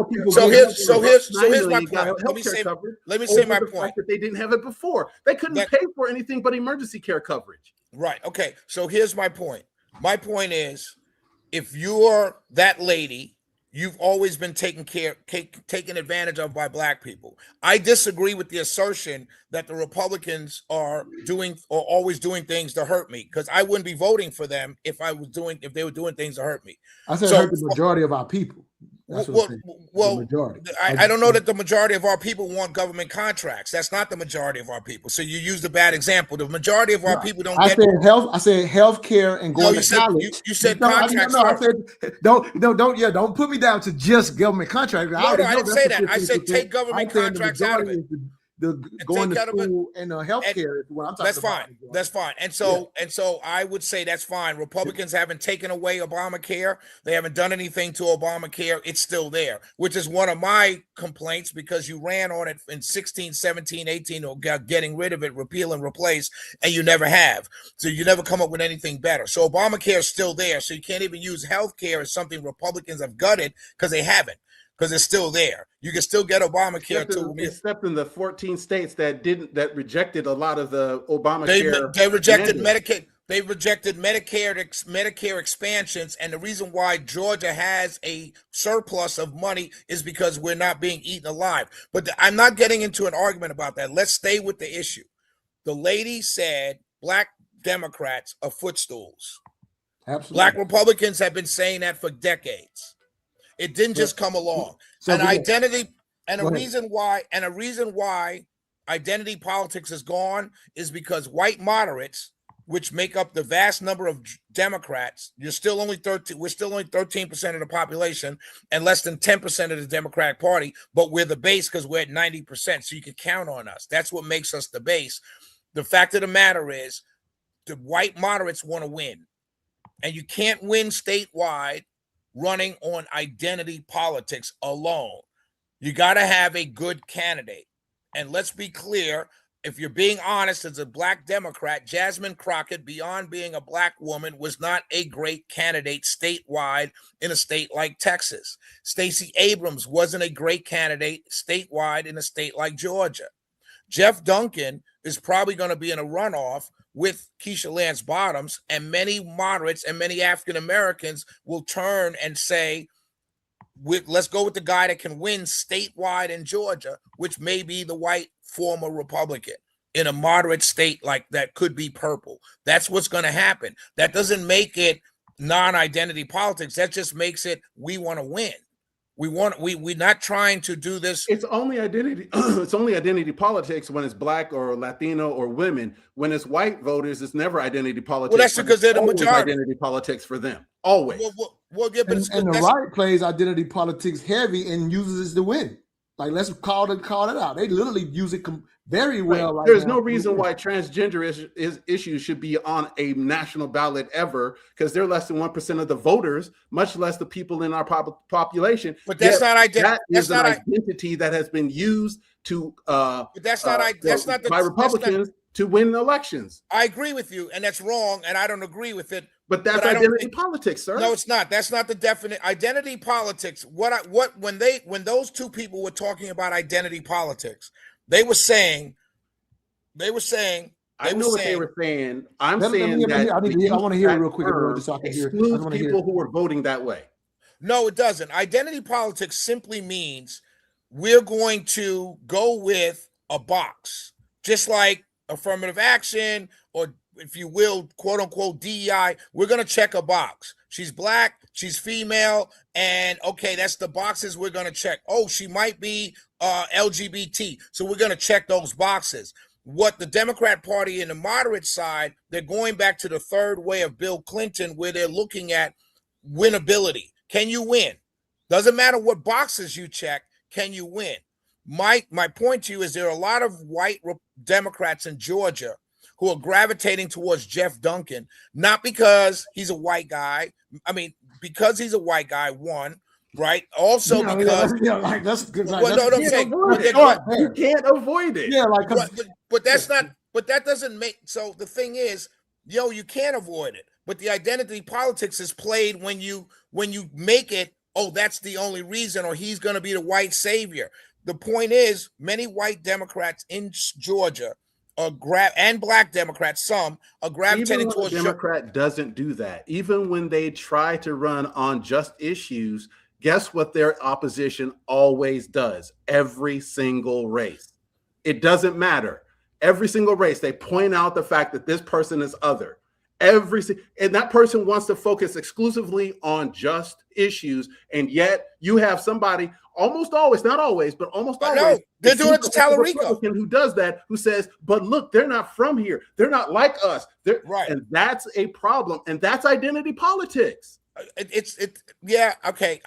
people? So here's my point. Let me say my point. That they didn't have it before. They couldn't pay for anything but emergency care coverage. Right. Okay. So here's my point. My point is, if you're that lady, you've always been taken advantage of by black people. I disagree with the assertion that the Republicans are always doing things to hurt me, because I wouldn't be voting for them if they were doing things to hurt me. I said hurt the majority of our people. That's what Well, I'm saying. The well, majority. I don't know that the majority of our people want government contracts. That's not the majority of our people. So you used a bad example. The majority of our people don't I get. said health care and No, going to college. you said No, contracts I first. said don't put me down to just government contracts. I No, already I know didn't that's say the that. I said 15%. take government I'm saying the contracts out of majority it. is the And going take to out of it. school and health care is what I'm talking That's about. fine. That's fine. And so I would say that's fine. Republicans haven't taken away Obamacare. They haven't done anything to Obamacare. It's still there, which is one of my complaints because you ran on it in 16, 17, 18, or getting rid of it, repeal and replace, and you never have. So you never come up with anything better. So Obamacare is still there. So you can't even use health care as something Republicans have gutted because they haven't. Because it's still there. You can still get Obamacare except in the 14 states that rejected a lot of the Obamacare. They rejected mandates. Medicaid. They rejected Medicare expansions, and the reason why Georgia has a surplus of money is because we're not being eaten alive. But I'm not getting into an argument about that. Let's stay with the issue. The lady said black Democrats are footstools. Absolutely. Black Republicans have been saying that for decades. It didn't just come along. And a reason why identity politics is gone is because white moderates, which make up the vast number of Democrats, we're still only 13% of the population and less than 10% of the Democratic Party, but we're the base because we're at 90%. So you can count on us. That's what makes us the base. The fact of the matter is the white moderates want to win. And you can't win statewide running on identity politics alone. You got to have a good candidate. And let's be clear, if you're being honest, as a black Democrat, Jasmine Crockett, beyond being a black woman, was not a great candidate statewide in a state like Texas. Stacey Abrams wasn't a great candidate statewide in a state like Georgia. Jeff Duncan is probably going to be in a runoff with Keisha Lance Bottoms, and many moderates and many African Americans will turn and say, let's go with the guy that can win statewide in Georgia, which may be the white former Republican in a moderate state like that could be purple. That's what's going to happen. That doesn't make it non-identity politics. That just makes it we want to win. We're not trying to do this. It's only identity. It's only identity politics when it's black or Latino or women. When it's white voters, it's never identity politics. Well, that's because they're the majority. Identity politics for them, always. Yeah, but and the right plays identity politics heavy and uses it to win. Like, let's call it out. They literally use it very well. Right. There's no reason why transgender issues should be on a national ballot ever, because they're less than 1% of the voters, much less the people in our population. But that's not identity. That is an identity that has been used to by Republicans to win elections. I agree with you, and that's wrong, and I don't agree with it. But that's identity politics, sir. No, it's not. That's not the definite identity politics. When those two people were talking about identity politics, I know what they were saying. I'm saying that I want to hear it real quick. Just so I can hear. Excludes people who are voting that way. No, it doesn't. Identity politics simply means we're going to go with a box, just like affirmative action, or if you will, quote unquote DEI. We're going to check a box. She's black, she's female, and okay, that's the boxes we're going to check. Oh, she might be LGBT, so we're going to check those boxes. What the Democrat Party in the moderate side, they're going back to the third way of Bill Clinton, where they're looking at winnability. Can you win? Doesn't matter what boxes you check, can you win? My point to you is there are a lot of white Democrats in Georgia who are gravitating towards Jeff Duncan, not because he's a white guy. I mean, because he's a white guy, one, right? Also because that's good. You can't avoid it. Yeah, but that's not. But that doesn't make. So the thing is, you can't avoid it. But the identity politics is played when you make it. Oh, that's the only reason, or he's going to be the white savior. The point is, many white Democrats in Georgia and black Democrats, some are gravitating towards. Even when a Democrat doesn't do that, even when they try to run on just issues, guess what their opposition always does? Every single race. It doesn't matter. Every single race, they point out the fact that this person is other. And that person wants to focus exclusively on just issues, and yet you have somebody almost always, not always, but almost always, No, they're doing it to Talarico, Republican who does that, who says, "But look, they're not from here. They're not like us." right? And that's a problem, and that's identity politics. Yeah, okay.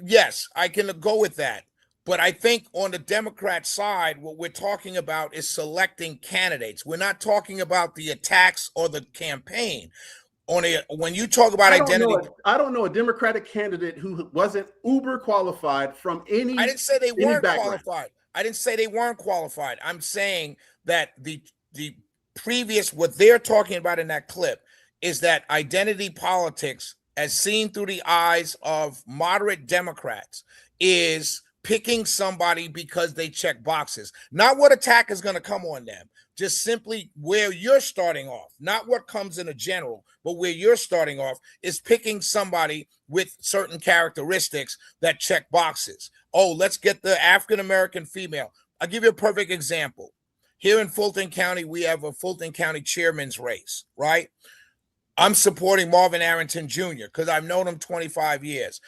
Yes, I can go with that. But I think on the Democrat side, what we're talking about is selecting candidates. We're not talking about the attacks or the campaign. When you talk about identity, I don't know a Democratic candidate who wasn't uber qualified from any. I didn't say they weren't background. qualified. I didn't say they weren't qualified. I'm saying that the previous, what they're talking about in that clip is that identity politics, as seen through the eyes of moderate Democrats, is picking somebody because they check boxes. Not what attack is going to come on them, just simply where you're starting off, not what comes in a general, but where you're starting off is picking somebody with certain characteristics that check boxes. Oh, let's get the African-American female. I'll give you a perfect example. Here in Fulton County, we have a Fulton County chairman's race, right? I'm supporting Marvin Arrington Jr. because I've known him 25 years.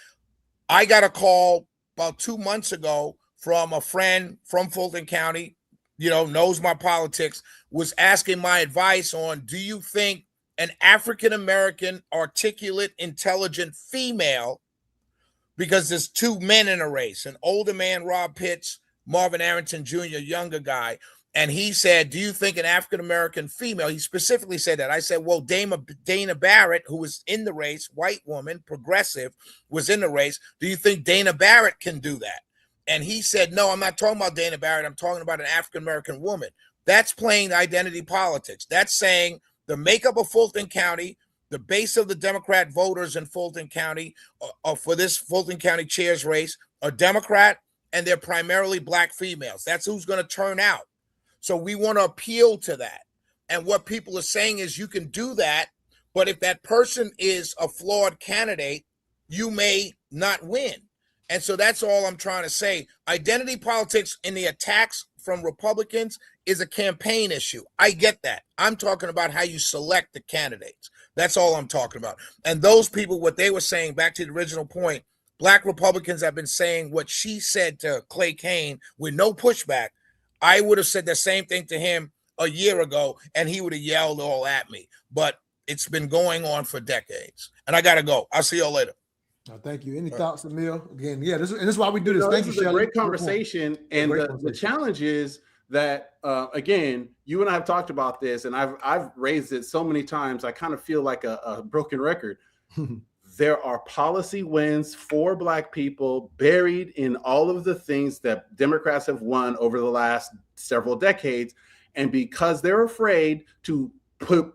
I got a call about 2 months ago from a friend from Fulton County, knows my politics, was asking my advice on, do you think an African-American, articulate, intelligent female, because there's two men in a race, an older man, Rob Pitts, Marvin Arrington Jr., younger guy, and he said, do you think an African-American female, he specifically said that. I said, well, Dana Barrett, who was in the race, white woman, progressive, was in the race. Do you think Dana Barrett can do that? And he said, no, I'm not talking about Dana Barrett. I'm talking about an African-American woman. That's playing identity politics. That's saying the makeup of Fulton County, the base of the Democrat voters in Fulton County for this Fulton County chairs race are Democrat, and they're primarily black females. That's who's going to turn out. So we want to appeal to that. And what people are saying is you can do that, but if that person is a flawed candidate, you may not win. And so that's all I'm trying to say. Identity politics in the attacks from Republicans is a campaign issue. I get that. I'm talking about how you select the candidates. That's all I'm talking about. And those people, what they were saying, back to the original point, black Republicans have been saying what she said to Clay Kane with no pushback. I would have said the same thing to him a year ago, and he would have yelled all at me. But it's been going on for decades. And I got to go. I'll see y'all later. Thank you. Any thoughts, Emil? Again, yeah, this is why we do this. Thank you, This is Shelley. a great conversation. And the challenge is that, again, you and I have talked about this, and I've raised it so many times. I kind of feel like a broken record. There are policy wins for Black people buried in all of the things that Democrats have won over the last several decades. And because they're afraid to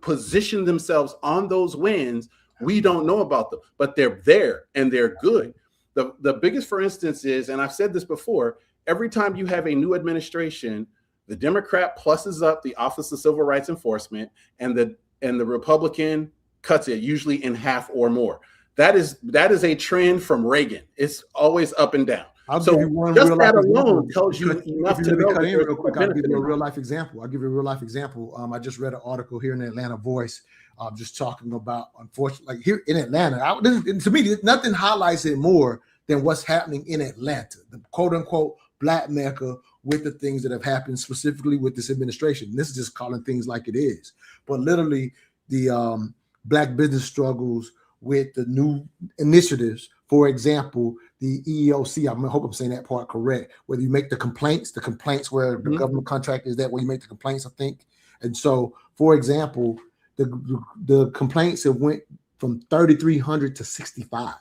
position themselves on those wins, we don't know about them, but they're there and they're good. The biggest, for instance, is, and I've said this before, every time you have a new administration, the Democrat pluses up the Office of Civil Rights Enforcement, and the Republican cuts it, usually in half or more. That is a trend from Reagan. It's always up and down. So just that alone tells you enough to know. Real quick, I'll give you a real life example. I just read an article here in the Atlanta Voice, just talking about, unfortunately, like here in Atlanta. To me, nothing highlights it more than what's happening in Atlanta, the quote unquote Black Mecca, with the things that have happened specifically with this administration. This is just calling things like it is. But literally, the Black business struggles with the new initiatives. For example, the EEOC, I hope I'm saying that part correct, where you make the complaints where the government contract is that where you make the complaints, I think. And so, for example, the complaints have went from 3,300 to 65.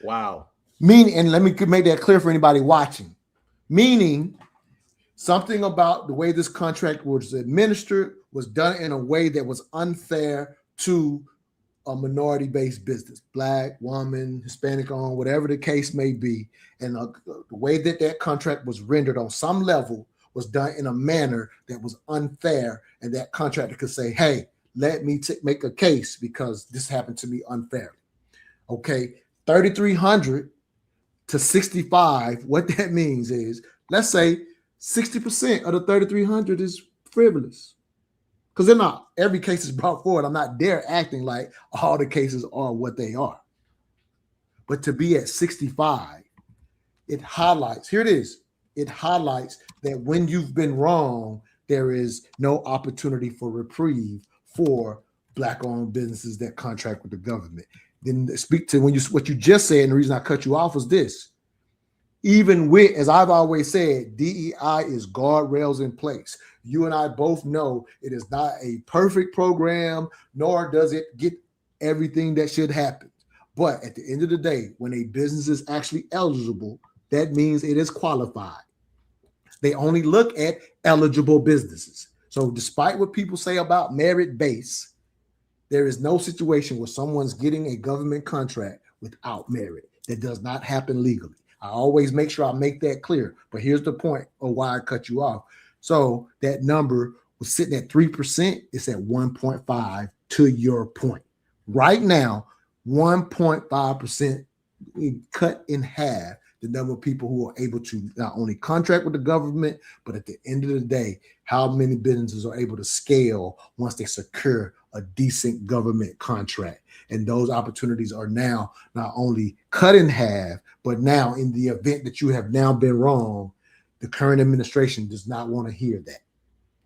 Wow. Meaning, and let me make that clear for anybody watching, meaning something about the way this contract was administered was done in a way that was unfair to a minority-based business, Black, woman, Hispanic owned, whatever the case may be. And the way that contract was rendered on some level was done in a manner that was unfair. And that contractor could say, hey, let me make a case because this happened to me unfairly. Okay, 3,300 to 65, what that means is, let's say 60% of the 3,300 is frivolous. because they're not, every case is brought forward. I'm not there acting like all the cases are what they are. But to be at 65, it highlights, here it is, it highlights that when you've been wrong, there is no opportunity for reprieve for Black-owned businesses that contract with the government. Then speak to what you just said, and the reason I cut you off was this. Even with, as I've always said, DEI is guardrails in place. You and I both know it is not a perfect program, nor does it get everything that should happen. But at the end of the day, when a business is actually eligible, that means it is qualified. They only look at eligible businesses. So despite what people say about merit base, there is no situation where someone's getting a government contract without merit. That does not happen legally. I always make sure I make that clear. But here's the point of why I cut you off. So that number was sitting at 3%. It's at 1.5 to your point. Right now, 1.5%, we cut in half the number of people who are able to not only contract with the government, but at the end of the day, how many businesses are able to scale once they secure a decent government contract. And those opportunities are now not only cut in half, but now in the event that you have now been wrong, the current administration does not want to hear that.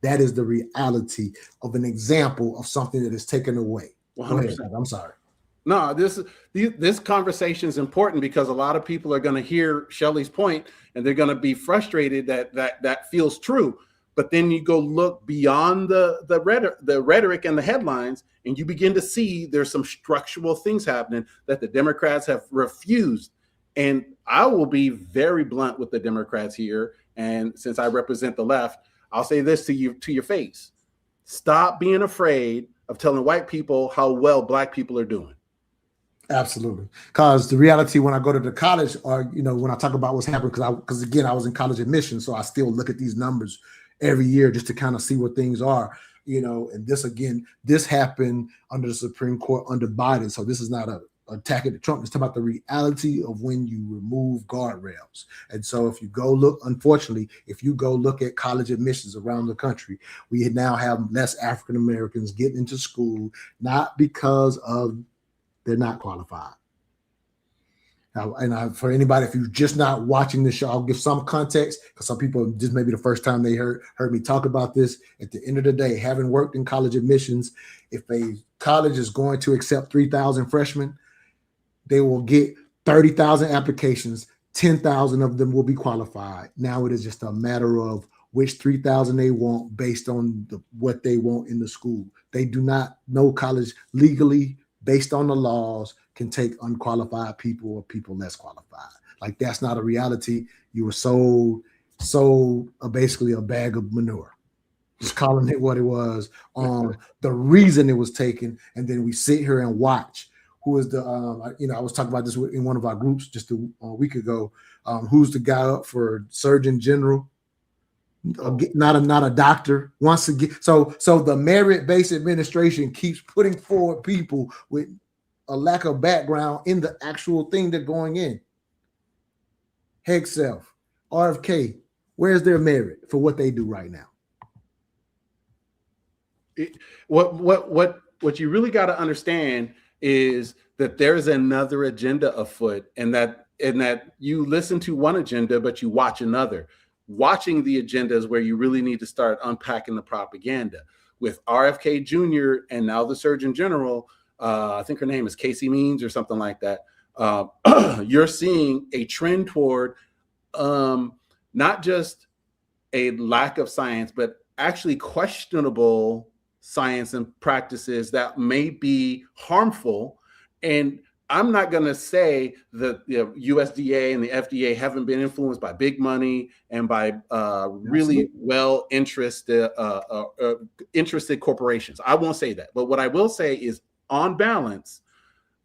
That is the reality of an example of something that is taken away. 100%. Go ahead, I'm sorry. No, this conversation is important because a lot of people are going to hear Shelley's point and they're going to be frustrated that feels true. But then you go look beyond the rhetoric and the headlines, and you begin to see there's some structural things happening that the Democrats have refused. And I will be very blunt with the Democrats here. And since I represent the left, I'll say this to you, to your face. Stop being afraid of telling white people how well Black people are doing. Absolutely. Because the reality when I go to the college, or when I talk about what's happening, because again, I was in college admissions, so I still look at these numbers every year just to kind of see what things are, and this happened under the Supreme Court under Biden. So this is not a attack at Trump. It's talking about the reality of when you remove guardrails. And so if you go look, unfortunately, at college admissions around the country, we now have less African Americans getting into school, not because of they're not qualified. Now, and for anybody, if you're just not watching the show, I'll give some context because some people just maybe the first time they heard me talk about this. At the end of the day, having worked in college admissions, if a college is going to accept 3,000 freshmen, they will get 30,000 applications. 10,000 of them will be qualified. Now it is just a matter of which 3,000 they want based on what they want in the school. They do not know college legally, based on the laws, can take unqualified people or people less qualified. Like that's not a reality. You were sold basically a bag of manure. Just calling it what it was on the reason it was taken. And then we sit here and watch who is the, I was talking about this in one of our groups just a week ago. Who's the guy up for Surgeon General? Not a doctor. Once again, so the merit-based administration keeps putting forward people with a lack of background in the actual thing they're going in. Head Self, RFK, where's their merit for what they do right now? What you really got to understand is that there's another agenda afoot, and that you listen to one agenda, but you watch another. Watching the agenda is where you really need to start unpacking the propaganda. With RFK Jr. and now the Surgeon General, I think her name is Casey Means or something like that. You're seeing a trend toward not just a lack of science, but actually questionable science and practices that may be harmful. And I'm not going to say that the USDA and the FDA haven't been influenced by big money and by really well interested corporations. I won't say that. But what I will say is, on balance,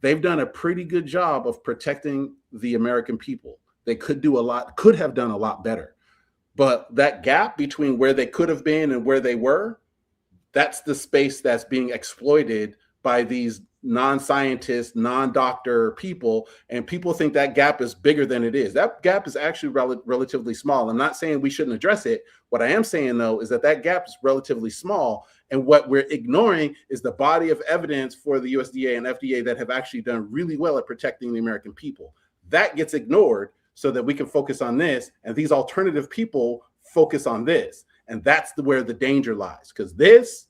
they've done a pretty good job of protecting the American people. They could have done a lot better. But that gap between where they could have been and where they were, that's the space that's being exploited by these non-scientist, non-doctor people, and people think that gap is bigger than it is. That gap is actually relatively small. I'm not saying we shouldn't address it. What I am saying, though, is that gap is relatively small, And what we're ignoring is the body of evidence for the USDA and FDA that have actually done really well at protecting the American people. That gets ignored so that we can focus on this, and these alternative people focus on this. And that's where the danger lies, because this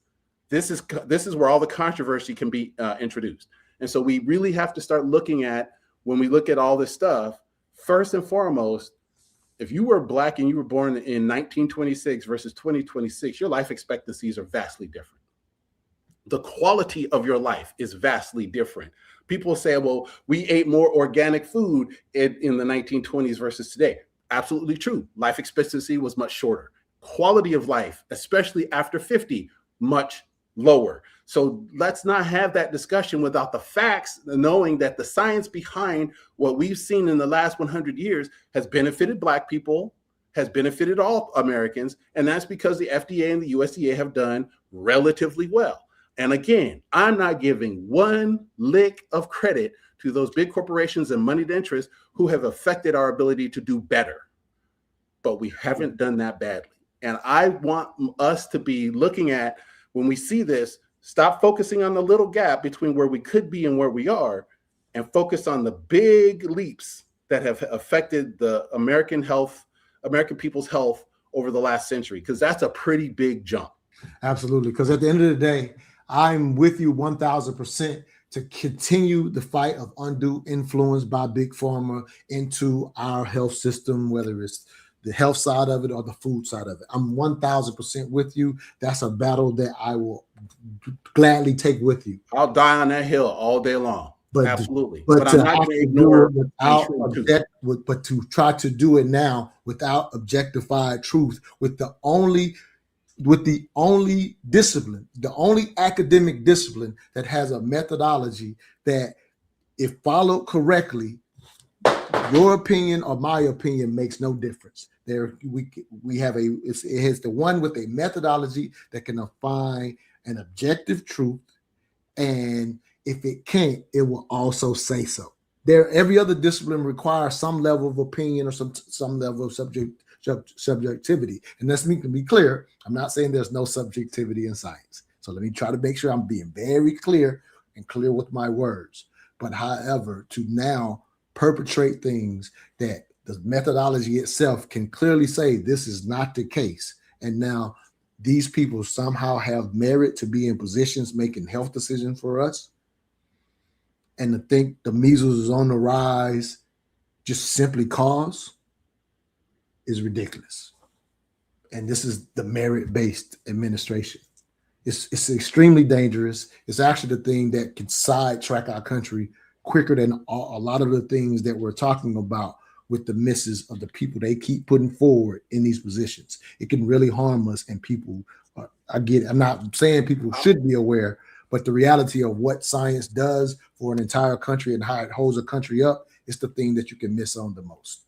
is where all the controversy can be introduced. And so we really have to start looking at, when we look at all this stuff, first and foremost, if you were Black and you were born in 1926 versus 2026, your life expectancies are vastly different. The quality of your life is vastly different. People say, well, we ate more organic food in the 1920s versus today. Absolutely true. Life expectancy was much shorter. Quality of life, especially after 50, much lower. So let's not have that discussion without the facts, knowing that the science behind what we've seen in the last 100 years has benefited Black people, has benefited all Americans, and that's because the FDA and the USDA have done relatively well. And again, I'm not giving one lick of credit to those big corporations and moneyed interests who have affected our ability to do better, but we haven't done that badly. And I want us to be looking at, when we see this, stop focusing on the little gap between where we could be and where we are, and focus on the big leaps that have affected the American people's health over the last century, because that's a pretty big jump. Absolutely. Because at the end of the day, I'm with you 1,000% to continue the fight of undue influence by Big Pharma into our health system, whether it's the health side of it or the food side of it. I'm 1,000% with you. That's a battle that I will gladly take with you. I'll die on that hill all day long. But absolutely. But I'm not going to ignore but to try to do it now without objectified truth, with the only discipline, the only academic discipline that has a methodology that, if followed correctly, your opinion or my opinion makes no difference. We have it has the one with a methodology that can find an objective truth, and if it can't, it will also say so. Every other discipline requires some level of opinion or some level of subjectivity. And let's be clear, I'm not saying there's no subjectivity in science. So let me try to make sure I'm being very clear with my words. But however, to now perpetrate things that the methodology itself can clearly say this is not the case, and now these people somehow have merit to be in positions making health decisions for us, and to think the measles is on the rise just simply cause, is ridiculous. And this is the merit-based administration. It's extremely dangerous. It's actually the thing that can sidetrack our country quicker than a lot of the things that we're talking about with the misses of the people they keep putting forward in these positions. It can really harm us, and people, I'm not saying people should be aware, but the reality of what science does for an entire country and how it holds a country up is the thing that you can miss on the most.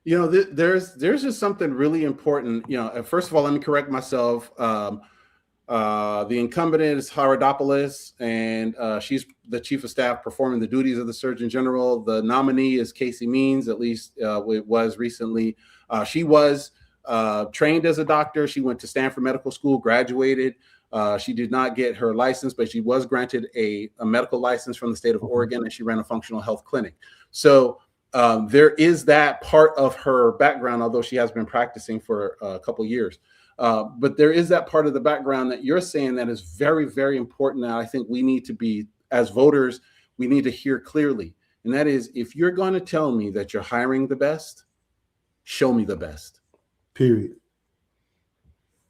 You know, there's just something really important. You know, first of all, let me correct myself. The incumbent is Haridopoulos, and she's the chief of staff performing the duties of the Surgeon General. The nominee is Casey Means, at least it was recently. She was trained as a doctor. She went to Stanford Medical School, graduated. She did not get her license, but she was granted a medical license from the state of Oregon, and she ran a functional health clinic. So there is that part of her background, although she has been practicing for a couple years. But there is that part of the background that you're saying that is very, very important. That I think we need to be, as voters, we need to hear clearly. And that is, if you're going to tell me that you're hiring the best, show me the best. Period.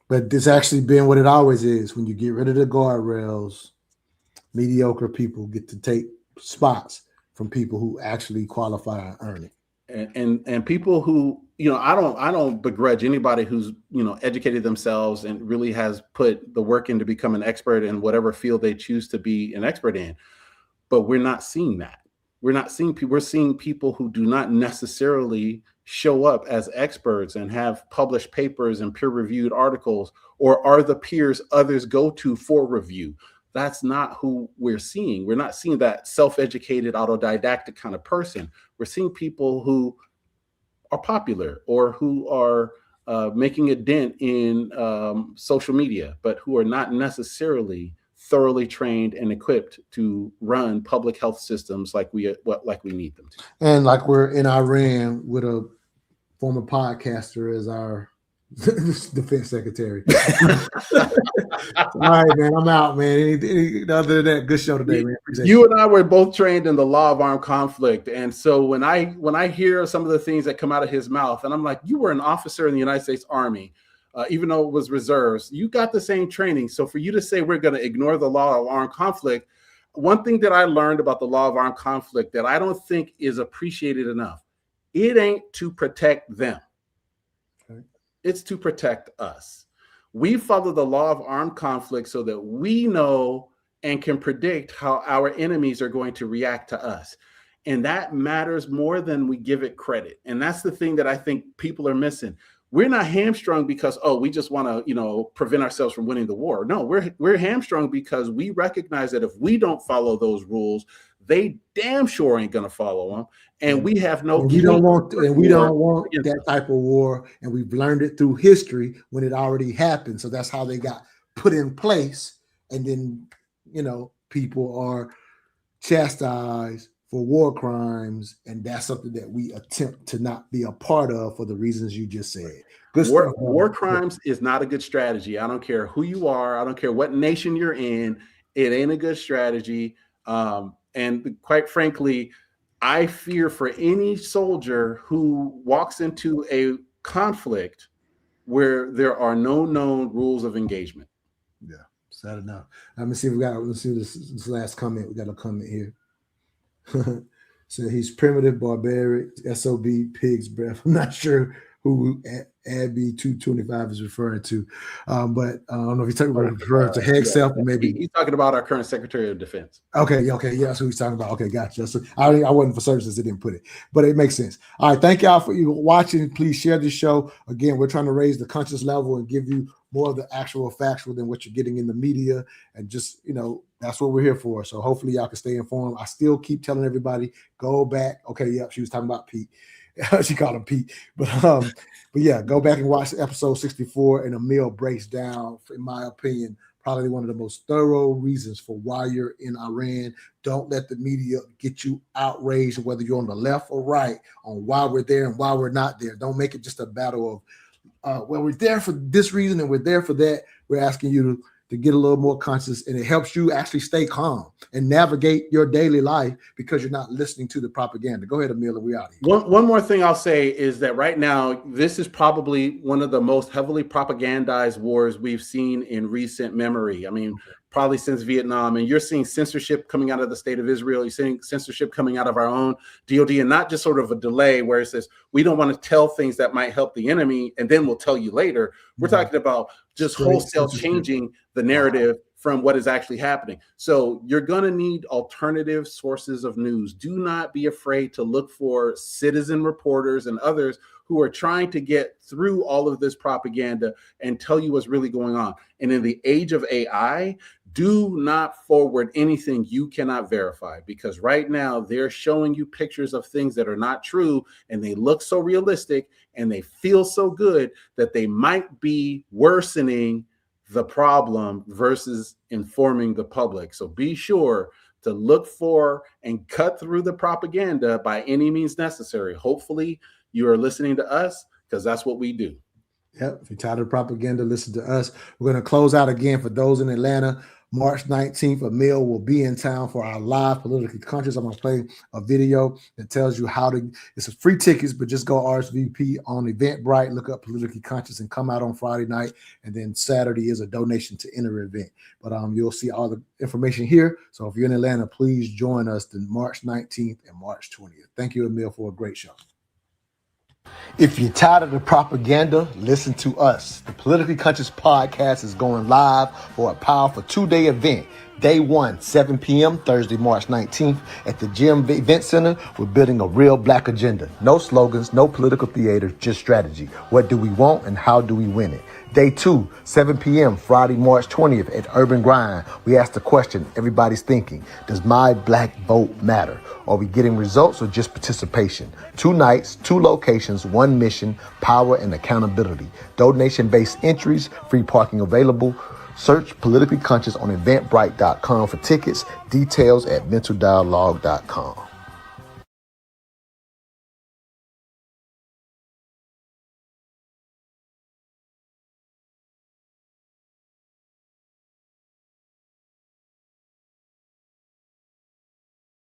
But this actually been what it always is. When you get rid of the guardrails, mediocre people get to take spots from people who actually qualify and earn it. And people who, you know, I don't begrudge anybody who's, you know, educated themselves and really has put the work in to become an expert in whatever field they choose to be an expert in. But we're not seeing that. We're not seeing people. We're seeing people who do not necessarily show up as experts and have published papers and peer-reviewed articles, or are the peers others go to for review. That's not who we're seeing. We're not seeing that self-educated, autodidactic kind of person. We're seeing people who are popular or who are making a dent in social media, but who are not necessarily thoroughly trained and equipped to run public health systems like we need them to. And like we're in Iran with a former podcaster as our defense secretary. All right, man. I'm out, man. Any other than that, good show today, man. Appreciate you and I were both trained in the law of armed conflict, and so when I hear some of the things that come out of his mouth, and I'm like, you were an officer in the United States Army, even though it was reserves, you got the same training. So for you to say we're going to ignore the law of armed conflict, one thing that I learned about the law of armed conflict that I don't think is appreciated enough, it ain't to protect them. Okay. It's to protect us. We follow the law of armed conflict so that we know and can predict how our enemies are going to react to us. And that matters more than we give it credit. And that's the thing that I think people are missing. We're not hamstrung because, we just want to, prevent ourselves from winning the war. No, we're hamstrung because we recognize that if we don't follow those rules, they damn sure ain't going to follow them. And we have no. And we don't want that type of war. And we've learned it through history when it already happened. So that's how they got put in place. And then, people are chastised for war crimes, and that's something that we attempt to not be a part of for the reasons you just said. War crimes is not a good strategy. I don't care who you are. I don't care what nation you're in. It ain't a good strategy. And quite frankly, I fear for any soldier who walks into a conflict where there are no known rules of engagement. Yeah, sad enough. Let's see this last comment. We got a comment here. So he's primitive, barbaric, SOB, pig's breath. I'm not sure who Abby 225 is referring to, but I don't know if he's talking about referring to Heg self, or maybe he's talking about our current Secretary of Defense. Okay, yeah, that's who he's talking about. Okay, gotcha. So I wasn't for certain since they didn't put it, but it makes sense. All right, thank y'all for you watching. Please share this show. Again, we're trying to raise the conscious level and give you more of the actual factual than what you're getting in the media, and just that's what we're here for. So hopefully y'all can stay informed. I still keep telling everybody, go back. Okay, yep, she was talking about Pete. She called him Pete, but yeah, go back and watch episode 64, and Emil breaks down, in my opinion, probably one of the most thorough reasons for why you're in Iran. Don't let the media get you outraged, whether you're on the left or right, on why we're there and why we're not there. Don't make it just a battle of, we're there for this reason and we're there for that. We're asking you to get a little more conscious, and it helps you actually stay calm and navigate your daily life because you're not listening to the propaganda. Go ahead, Emil, and we out here. One more thing I'll say is that right now, this is probably one of the most heavily propagandized wars we've seen in recent memory. I mean, probably since Vietnam, and you're seeing censorship coming out of the state of Israel. You're seeing censorship coming out of our own DOD, and not just sort of a delay where it says, we don't want to tell things that might help the enemy, and then we'll tell you later. We're talking about just wholesale changing the narrative from what is actually happening. So you're going to need alternative sources of news. Do not be afraid to look for citizen reporters and others who are trying to get through all of this propaganda and tell you what's really going on. And in the age of AI, do not forward anything you cannot verify, because right now they're showing you pictures of things that are not true, and they look so realistic and they feel so good that they might be worsening the problem versus informing the public. So be sure to look for and cut through the propaganda by any means necessary. Hopefully you are listening to us, because that's what we do. Yep. If you're tired of propaganda, listen to us. We're going to close out again for those in Atlanta. March 19th, Emil will be in town for our live Politically Conscious. I'm going to play a video that tells you how to, it's free tickets, but just go RSVP on Eventbrite, look up Politically Conscious, and come out on Friday night. And then Saturday is a donation to enter event. But you'll see all the information here. So if you're in Atlanta, please join us the March 19th and March 20th. Thank you, Emil, for a great show. If you're tired of the propaganda, listen to us. The Politically Conscious podcast is going live for a powerful 2-day event. Day 1, 7 p.m., Thursday, March 19th, at the Gym Event Center. We're building a real black agenda. No slogans, no political theater, just strategy. What do we want and how do we win it? Day 2, 7 p.m., Friday, March 20th, at Urban Grind. We ask the question everybody's thinking: does my black vote matter? Are we getting results or just participation? 2 nights, 2 locations, 1 mission: power and accountability. Donation-based entries, free parking available. Search Politically Conscious on Eventbrite.com for tickets. Details at mentaldialogue.com.